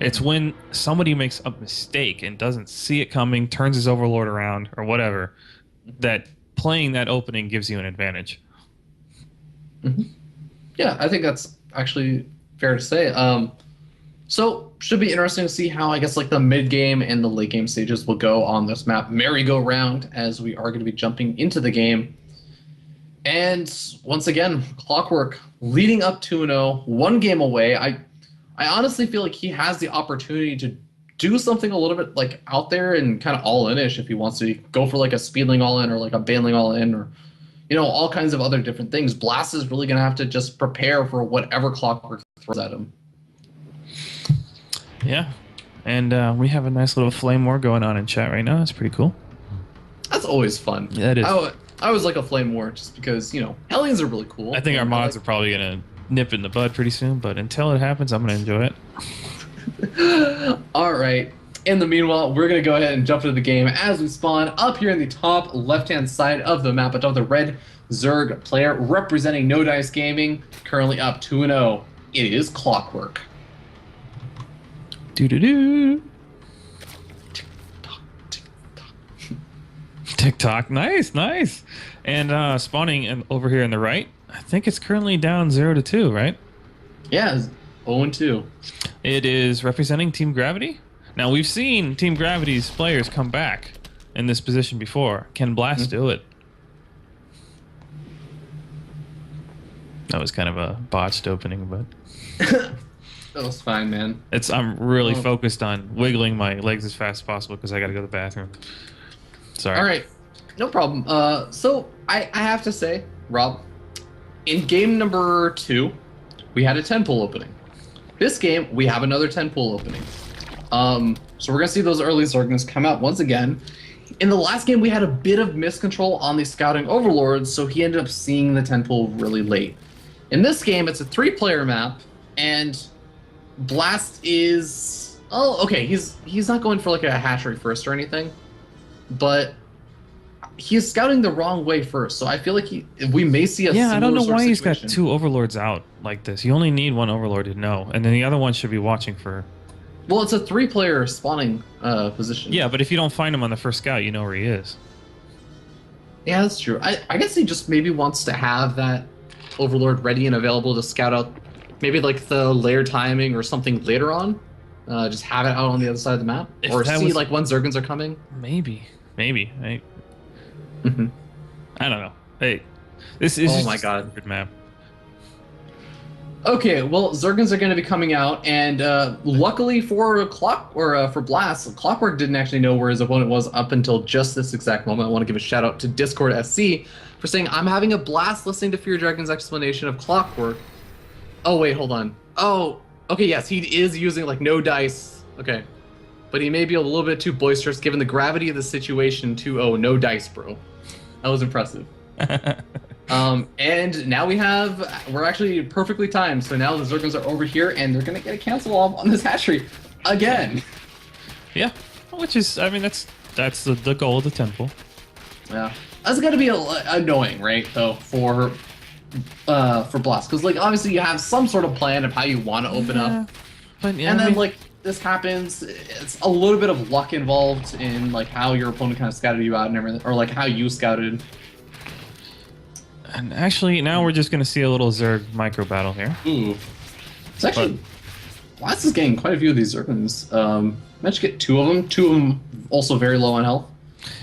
It's when somebody makes a mistake and doesn't see it coming, turns his Overlord around or whatever, that playing that opening gives you an advantage. Yeah, I think that's actually fair to say. So should be interesting to see how I guess like the mid game and the late game stages will go on this map Merry-Go-Round, as we are going to be jumping into the game. And once again, Clockwork leading up 2-0, 1 game away. I honestly feel like he has the opportunity to do something a little bit like out there and kind of all-in-ish if he wants to go for like a Speedling all-in or like a Baneling all-in or all kinds of other different things. Blast is really going to have to just prepare for whatever Clockwork throws at him. Yeah, and we have a nice little flame war going on in chat right now. That's pretty cool. That's always fun. Yeah, it is. I always like a flame war just because, Hellions are really cool. I think our mods are probably going to nip in the bud pretty soon, but until it happens, I'm going to enjoy it. All right. In the meanwhile, we're going to go ahead and jump into the game as we spawn up here in the top left-hand side of the map atop the red Zerg player representing No Dice Gaming, currently up 2-0. It is Clockwork. Do-do-do. TikTok. Nice. And spawning over here on the right, I think it's currently down 0-2, right? Yeah, 0-2. It is representing Team Gravity. Now, we've seen Team Gravity's players come back in this position before. Can Blast do it? That was kind of a botched opening, but... That was fine, man. I'm really focused on wiggling my legs as fast as possible because I got to go to the bathroom. Sorry. All right. No problem. So I have to say, Rob, in game number 2, we had a 10 pool opening. This game, we have another 10 pool opening. So we're going to see those early Zerglings come out once again. In the last game, we had a bit of miscontrol on the scouting overlords, so he ended up seeing the 10 pool really late. In this game, it's a 3-player map, and Blast is... Oh, okay, he's not going for like a hatchery first or anything, but he's scouting the wrong way first, so I feel like we may see a I don't know why he's got situation. 2 overlords out like this. You only need 1 overlord to know, and then the other one should be watching for... Well, it's a 3-player spawning position. Yeah, but if you don't find him on the first scout, you know where he is. Yeah, that's true. I guess he just maybe wants to have that overlord ready and available to scout out maybe like the layer timing or something later on. Just have it out on the other side of the map. Or see like when Zergans are coming. Maybe. I don't know. Hey, This is Oh my just a god. weird map. Okay, well, Zergons are going to be coming out, and luckily for for Blast, Clockwork didn't actually know where his opponent was up until just this exact moment. I want to give a shout out to Discord SC for saying, "I'm having a blast listening to Fear Dragon's explanation of Clockwork." Oh wait, hold on. Oh, okay, yes, he is using like no dice. Okay, but he may be a little bit too boisterous given the gravity of the situation. No dice, bro. That was impressive. And now we're actually perfectly timed. So now the Zergons are over here, and they're gonna get a cancel off on this hatchery again. Yeah, which is, I mean, that's the goal of the temple. Yeah, that's gonna be annoying, right? Though for Blast, because like obviously you have some sort of plan of how you want to open up, But yeah, and I then mean, like this happens. It's a little bit of luck involved in like how your opponent kind of scouted you out and everything, or like how you scouted. and actually now we're just gonna see a little Zerg micro battle here. Ooh, it's actually Blast is getting quite a few of these Zergons. Managed to get two of them. Two of them also very low on health.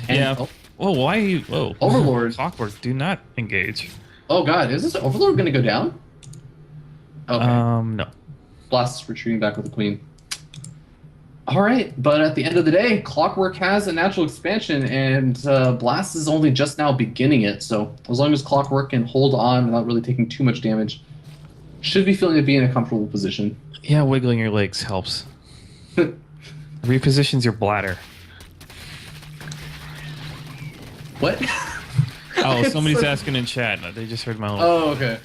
And, Yeah. Oh, Whoa, why? Whoa. Overlord. Clockwork, do not engage. oh god, is this Overlord going to go down? Okay. No. Blast is retreating back with the Queen. All right, but at the end of the day, Clockwork has a natural expansion, and Blast is only just now beginning it. So as long as Clockwork can hold on without really taking too much damage, should be feeling to be in a comfortable position. Yeah, wiggling your legs helps. Repositions your bladder. What? Oh, somebody's asking in chat. They just heard my little... Oh, okay.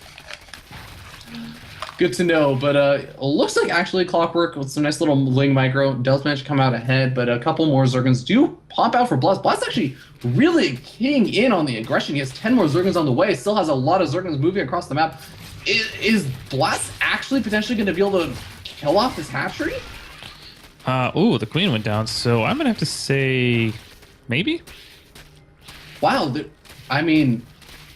Good to know, but it looks like actually Clockwork with some nice little Ling micro does manage to come out ahead, but a couple more Zergons do pop out for Blast. Blast actually really keying in on the aggression. He has 10 more Zergons on the way, still has a lot of Zergons moving across the map. Is Blast actually potentially going to be able to kill off this hatchery? Ooh, the queen went down, so I'm gonna have to say maybe. Wow, I mean,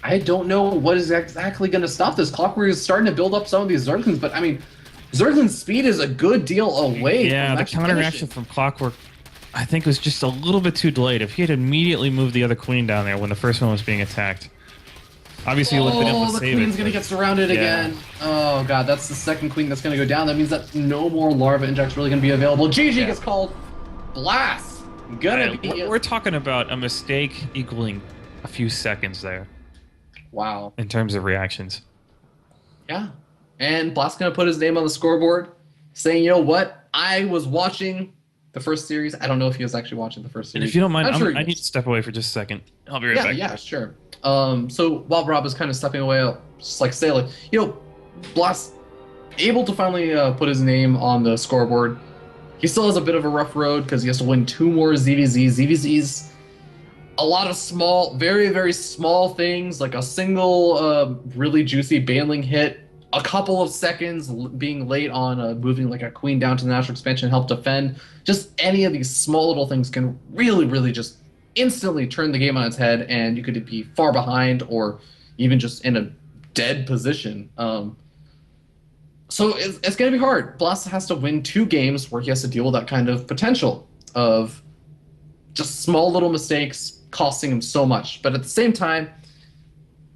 I don't know what is exactly going to stop this. Clockwork is starting to build up some of these Zerglings, but I mean, Zergling's speed is a good deal away. Yeah, the counteraction from Clockwork, I think, was just a little bit too delayed. If he had immediately moved the other queen down there when the first one was being attacked, obviously he would have been able to save it. The queen's going to get surrounded again. Oh god, that's the second queen that's going to go down. That means that no more larva injects really going to be available. GG gets called. Blast. We're talking about a mistake equaling a few seconds there. Wow. In terms of reactions. Yeah. And Blast's going to put his name on the scoreboard saying, you know what? I was watching the first series. I don't know if he was actually watching the first series. And if you don't mind, I need is. to step away for just a second. I'll be right back. Yeah, sure. So while Rob is kind of stepping away, I'll just like say, like, Blast able to finally put his name on the scoreboard. He still has a bit of a rough road because he has to win 2 more ZVZs. ZVZs, a lot of small, very, very small things, like a single really juicy baneling hit, a couple of seconds being late on moving like a queen down to the natural expansion, help defend. Just any of these small little things can really, really just instantly turn the game on its head, and you could be far behind or even just in a dead position. So it's going to be hard. Blast has to win 2 games where he has to deal with that kind of potential of just small little mistakes costing him so much. But at the same time,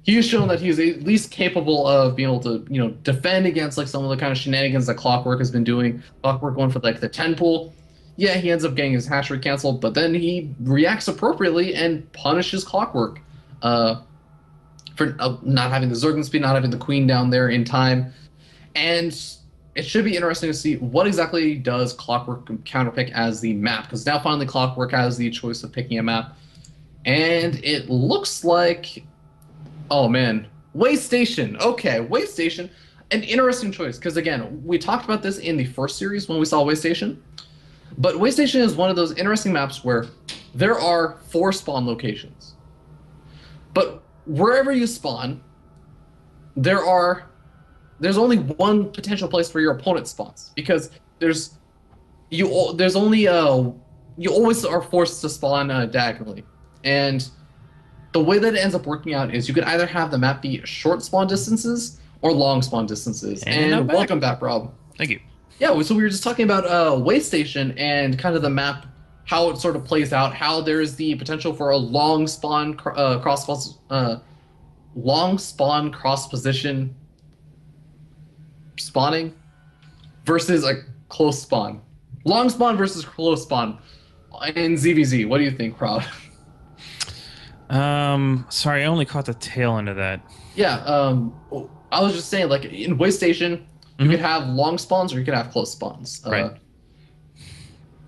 he has shown that he's at least capable of being able to, defend against like some of the kind of shenanigans that Clockwork has been doing. Clockwork going for like the 10 pool. Yeah, he ends up getting his hatchery canceled, but then he reacts appropriately and punishes Clockwork for not having the Zerglin speed, not having the queen down there in time. And it should be interesting to see what exactly does Clockwork counterpick as the map, because now finally Clockwork has the choice of picking a map. And it looks like, oh man, Way Station. Okay, Way Station, an interesting choice, because again, we talked about this in the first series when we saw Way Station. But Way Station is one of those interesting maps where there are 4 spawn locations. But wherever you spawn, there's only one potential place where your opponent spawns, because you always are forced to spawn diagonally. And the way that it ends up working out is you could either have the map be short spawn distances or long spawn distances. And welcome back, Rob. Thank you. Yeah, so we were just talking about Way Station and kind of the map, how it sort of plays out, how there's the potential for a long spawn cross long spawn cross position spawning versus a close spawn. Long spawn versus close spawn in ZVZ. What do you think, Proud? Sorry, I only caught the tail end of that. Yeah, I was just saying, like in Way Station, you could have long spawns or you could have close spawns. Right.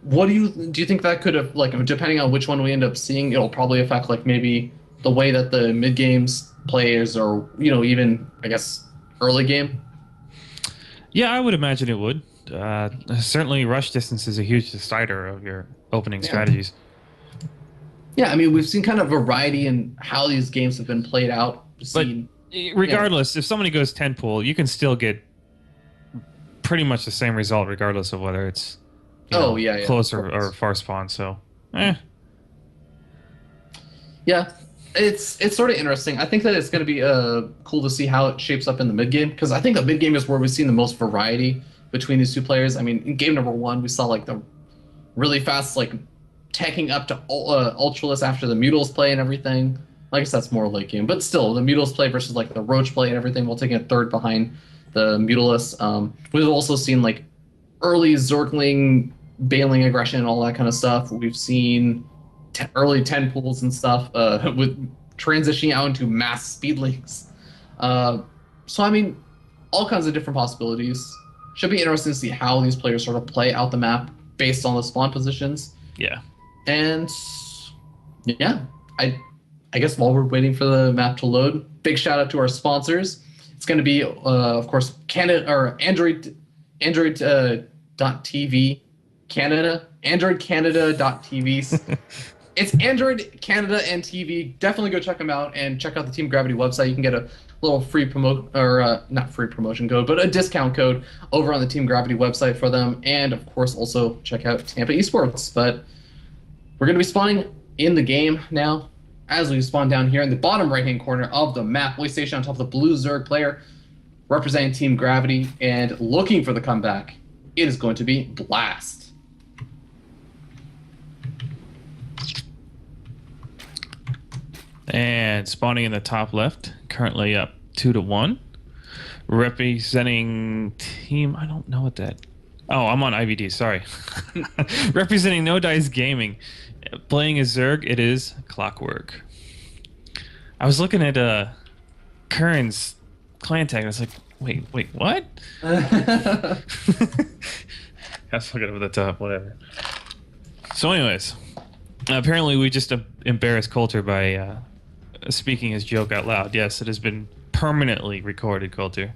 What do you think that could have, like, depending on which one we end up seeing, it'll probably affect like maybe the way that the mid games plays, or even I guess early game. Yeah, I would imagine it would. Certainly, rush distance is a huge decider of your opening strategies. Yeah, I mean, we've seen kind of variety in how these games have been played out. But regardless, if somebody goes 10 pool, you can still get pretty much the same result regardless of whether it's close or far spawn. So, yeah, it's sort of interesting. I think that it's going to be cool to see how it shapes up in the mid game, because I think the mid game is where we've seen the most variety between these two players. I mean, in game number 1, we saw like the really fast like taking up to Ultralist after the Mutals play and everything. I guess that's more late game, but still, the Mutals play versus like the Roach play and everything, while taking a third behind the Mutalist. We've also seen like early Zergling bailing aggression and all that kind of stuff. We've seen early 10 pools and stuff with transitioning out into mass speedlings. So I mean, all kinds of different possibilities. Should be interesting to see how these players sort of play out the map based on the spawn positions. Yeah. And yeah, I guess while we're waiting for the map to load, big shout out to our sponsors. It's going to be, of course, Canada or Android .tv Canada, AndroidCanada.tv. It's Android Canada and TV. Definitely go check them out and check out the Team Gravity website. You can get a little free not free promotion code, but a discount code over on the Team Gravity website for them. And of course, also check out Tampa Esports. But we're going to be spawning in the game now, as we spawn down here in the bottom right-hand corner of the map. Way Station on top of the blue Zerg player representing Team Gravity, and looking for the comeback, it is going to be Blast. And spawning in the top left, currently up 2-1. Representing team, I don't know what that. Oh, I'm on IVD, sorry. Representing No Dice Gaming. Playing as Zerg, it is Clockwork. I was looking at Curran's clan tag, and I was like, wait, what? I was looking over the top, whatever. So anyways, apparently we just embarrassed Coulter by speaking his joke out loud. Yes, it has been permanently recorded, Coulter.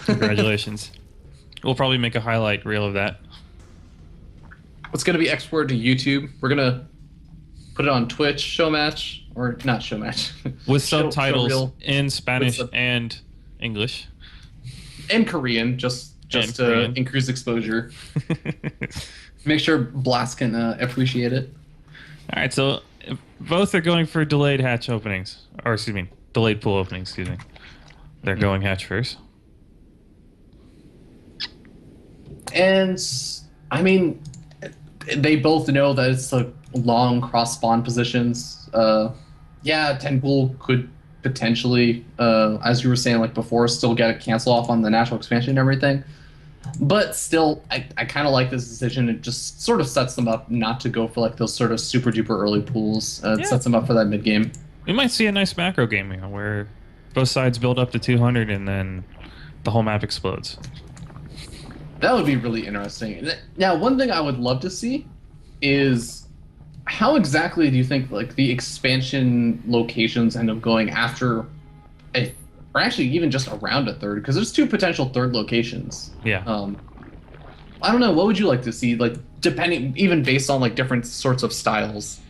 Congratulations. We'll probably make a highlight reel of that. It's going to be exported to YouTube. We're going to put it on Twitch, Showmatch, or not Showmatch. With subtitles in Spanish and English. And Korean, just to increase exposure. Make sure Blast can appreciate it. All right, so both are going for delayed hatch openings. Or, excuse me, delayed pool openings, excuse me. They're going hatch first. And, I mean, they both know that it's the long cross spawn positions. 10 pool could potentially, as you were saying like before, still get a cancel off on the natural expansion and everything. But still, I kind of like this decision. It just sort of sets them up not to go for like those sort of super duper early pools. It sets them up for that mid game. We might see a nice macro game here where both sides build up to 200 and then the whole map explodes. That would be really interesting. Now, one thing I would love to see is how exactly do you think like the expansion locations end up going after or actually even just around a third, because there's 2 potential third locations. Yeah. I don't know. What would you like to see? Like, depending, even based on like different sorts of styles.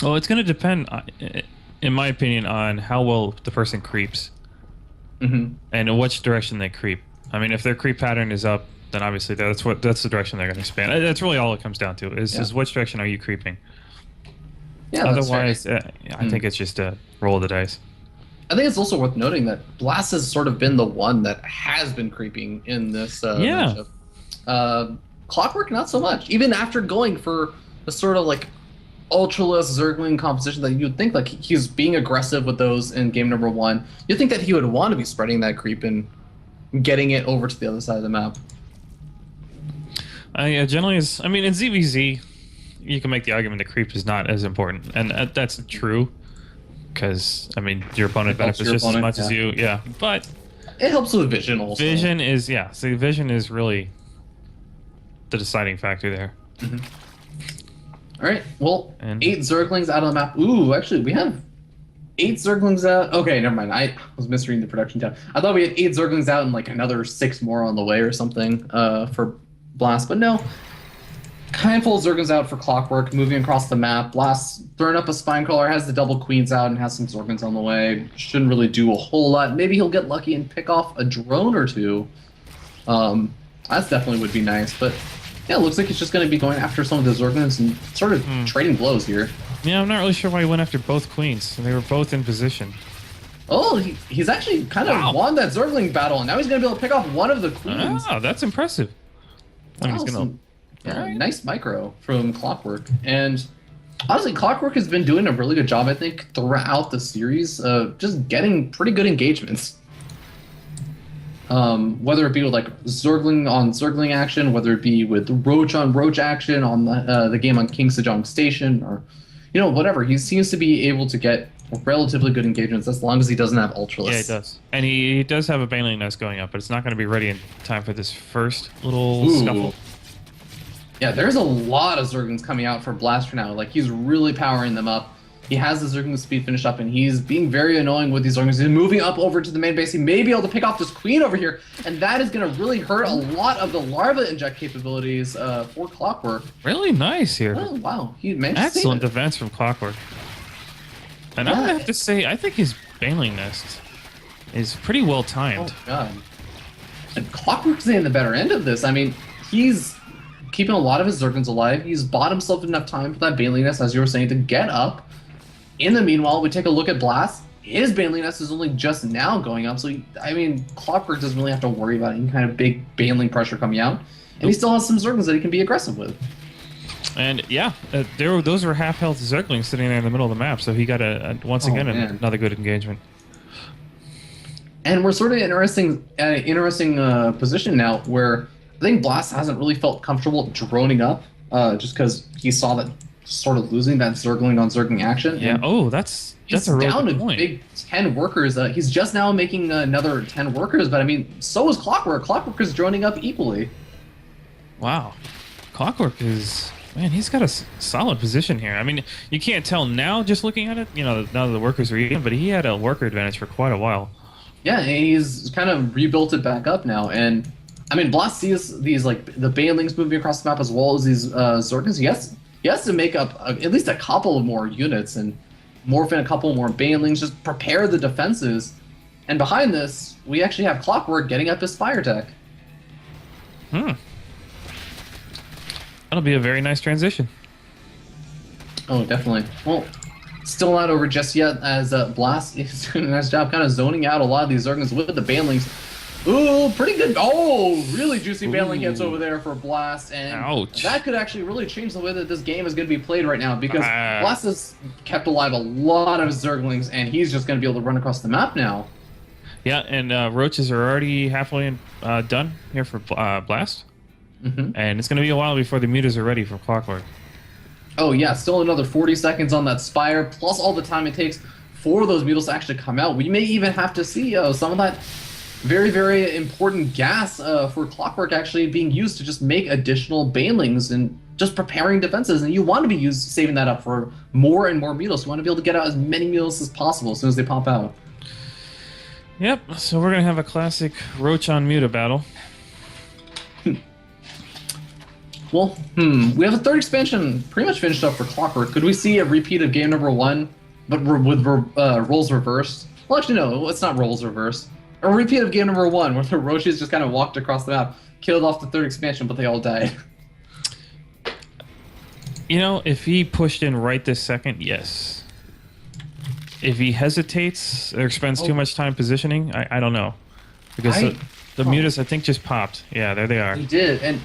Well, it's going to depend, in my opinion, on how well the person creeps and in which direction they creep. I mean, if their creep pattern is up, then obviously that's the direction they're going to expand. That's really all it comes down to is which direction are you creeping. Yeah. Otherwise, I think it's just a roll of the dice. I think it's also worth noting that Blast has sort of been the one that has been creeping in this matchup. Clockwork, not so much. Even after going for a sort of like ultraless Zergling composition that you'd think like he's being aggressive with those in game number one. You'd think that he would want to be spreading that creep and getting it over to the other side of the map. Yeah, generally is. I mean, in ZVZ, you can make the argument that creep is not as important, and that's true. Because I mean, your opponent benefits just as much as you. Yeah, but it helps with vision also. Vision is So vision is really the deciding factor there. Mm-hmm. All right. Well, 8 Zerglings out of the map. Ooh, actually, we have 8 Zerglings out. Okay, never mind. I was misreading the production tab. I thought we had 8 Zerglings out and like another 6 more on the way or something for Blast, but no. Handful of Zerglings out for Clockwork, moving across the map. Blast throwing up a Spinecrawler, has the double Queens out and has some Zerglings on the way. Shouldn't really do a whole lot. Maybe he'll get lucky and pick off a drone or two. That definitely would be nice, but yeah, it looks like he's just going to be going after some of the Zerglings and sort of trading blows here. Yeah, I'm not really sure why he went after both Queens. They were both in position. Oh, he's actually kind of won that Zergling battle, and now he's going to be able to pick off one of the Queens. Oh, that's impressive. I mean, he's gonna... Nice micro from Clockwork. And honestly, Clockwork has been doing a really good job, I think, throughout the series of just getting pretty good engagements. Whether it be with like Zergling on Zergling action, whether it be with Roach on Roach action on the game on King Sejong Station, or whatever. He seems to be able to get relatively good engagements as long as he doesn't have Ultraless. Yeah, he does. And he does have a Baneling Nest going up, but it's not going to be ready in time for this first little scuffle. Yeah, there's a lot of Zerglings coming out for Blast now. Like, he's really powering them up. He has the Zergling speed finished up, and he's being very annoying with these Zerglings. He's moving up over to the main base. He may be able to pick off this Queen over here, and that is going to really hurt a lot of the Larva inject capabilities for Clockwork. Really nice here. Oh, wow. He managed Excellent to save it. defense from Clockwork. And I would have to say, I think his Baneling Nest is pretty well timed. Oh, God. And Clockwork's in the better end of this. I mean, he's keeping a lot of his Zerglings alive. He's bought himself enough time for that Baneling Nest, as you were saying, to get up. In the meanwhile, we take a look at Blast. His Baneling Nest is only just now going up, so I mean, Clockwork doesn't really have to worry about any kind of big Baneling pressure coming out. And he still has some Zerglings that he can be aggressive with. And yeah, those were half-health Zerglings sitting there in the middle of the map, so he got once again another good engagement. And we're sort of in an interesting position now where I think Blast hasn't really felt comfortable droning up, just because he saw that sort of losing that Zergling on Zergling action. Yeah. That's a really down good to point. big 10 workers. He's just now making another 10 workers, but I mean, so is Clockwork. Clockwork is droning up equally. Wow, Clockwork is. Man, he's got a solid position here. I mean, you can't tell now just looking at it, now that the workers are eating, but he had a worker advantage for quite a while. Yeah, and he's kind of rebuilt it back up now. And, I mean, Blast sees these, like, the Banelings moving across the map as well as these Zerglings. He has to make up at least a couple of more units and morph in a couple more Banelings, just prepare the defenses. And behind this, we actually have Clockwork getting up his Spire Tech. That'll be a very nice transition. Oh, definitely. Well, still not over just yet, as Blast is doing a nice job kind of zoning out a lot of these Zerglings with the Banelings. Ooh, pretty good. Oh, really juicy Baneling hits over there for Blast. And that could actually really change the way that this game is going to be played right now, because Blast has kept alive a lot of Zerglings, and he's just going to be able to run across the map now. Yeah, and Roaches are already halfway done here for Blast. And it's going to be a while before the mutas are ready for Clockwork. Oh, yeah, still another 40 seconds on that Spire, plus all the time it takes for those mutas to actually come out. We may even have to see some of that very, very important gas for Clockwork actually being used to just make additional Banelings and just preparing defenses. And you want to be saving that up for more and more mutas. You want to be able to get out as many mutas as possible as soon as they pop out. Yep, so we're going to have a classic Roach on Muta battle. Well, we have a third expansion pretty much finished up for Clockwork. Could we see a repeat of game number 1, but with roles reversed? Well, actually, no, it's not roles reversed. A repeat of game number 1, where the Roaches just kind of walked across the map, killed off the third expansion, but they all died. If he pushed in right this second, yes. If he hesitates or spends too much time positioning, I don't know. Because the mutas, I think, just popped. Yeah, there they are. He did, and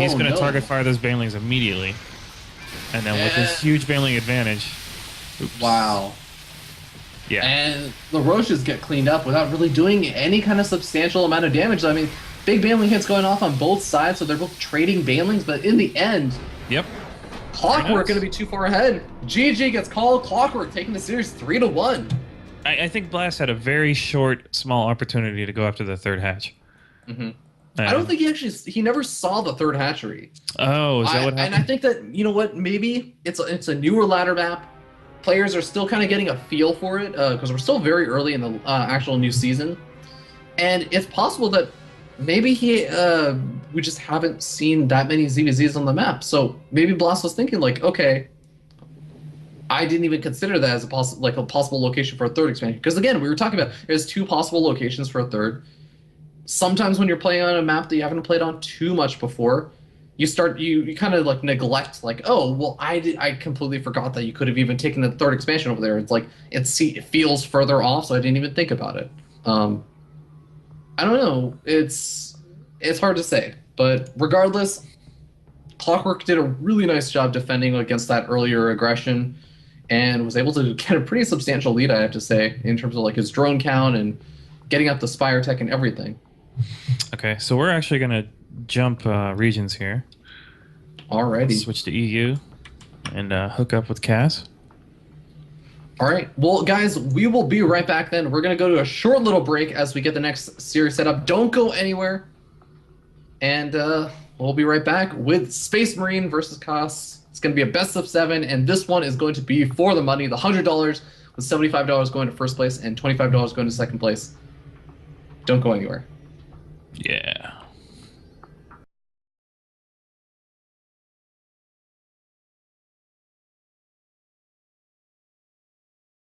he's going to target fire those Banelings immediately. And then with this huge Baneling advantage. Oops. Wow. Yeah. And the Roches get cleaned up without really doing any kind of substantial amount of damage. I mean, big Baneling hits going off on both sides, so they're both trading Banelings, but in the end, Yep. Clockwork going to be too far ahead. GG gets called. Clockwork taking the series 3-1. I think Blast had a very short, small opportunity to go after the third hatch. I don't think he never saw the third hatchery. Oh, is that what happened? And I think that, you know what, maybe it's a newer ladder map. Players are still kind of getting a feel for it because we're still very early in the actual new season. And it's possible that maybe we just haven't seen that many ZVZs on the map. So maybe Blast was thinking like, okay, I didn't even consider that as a possible location for a third expansion. Because again, we were talking about there's 2 possible locations for a third. Sometimes when you're playing on a map that you haven't played on too much before, you kind of like neglect like, oh well, I completely forgot that you could have even taken the third expansion over there. It's like it feels further off, so I didn't even think about it. I don't know. It's hard to say, but regardless, Clockwork did a really nice job defending against that earlier aggression, and was able to get a pretty substantial lead, I have to say, in terms of like his drone count and getting up the Spire tech and everything. Okay, so we're actually gonna jump regions here. Alrighty. Switch to EU and hook up with Cass. All right. Well, guys, we will be right back then. We're going to go to a short little break as we get the next series set up. Don't go anywhere. And we'll be right back with Space Marine versus Cass. It's going to be a best of 7, and this one is going to be for the money, the $100, with $75 going to first place and $25 going to second place. Don't go anywhere. Yeah.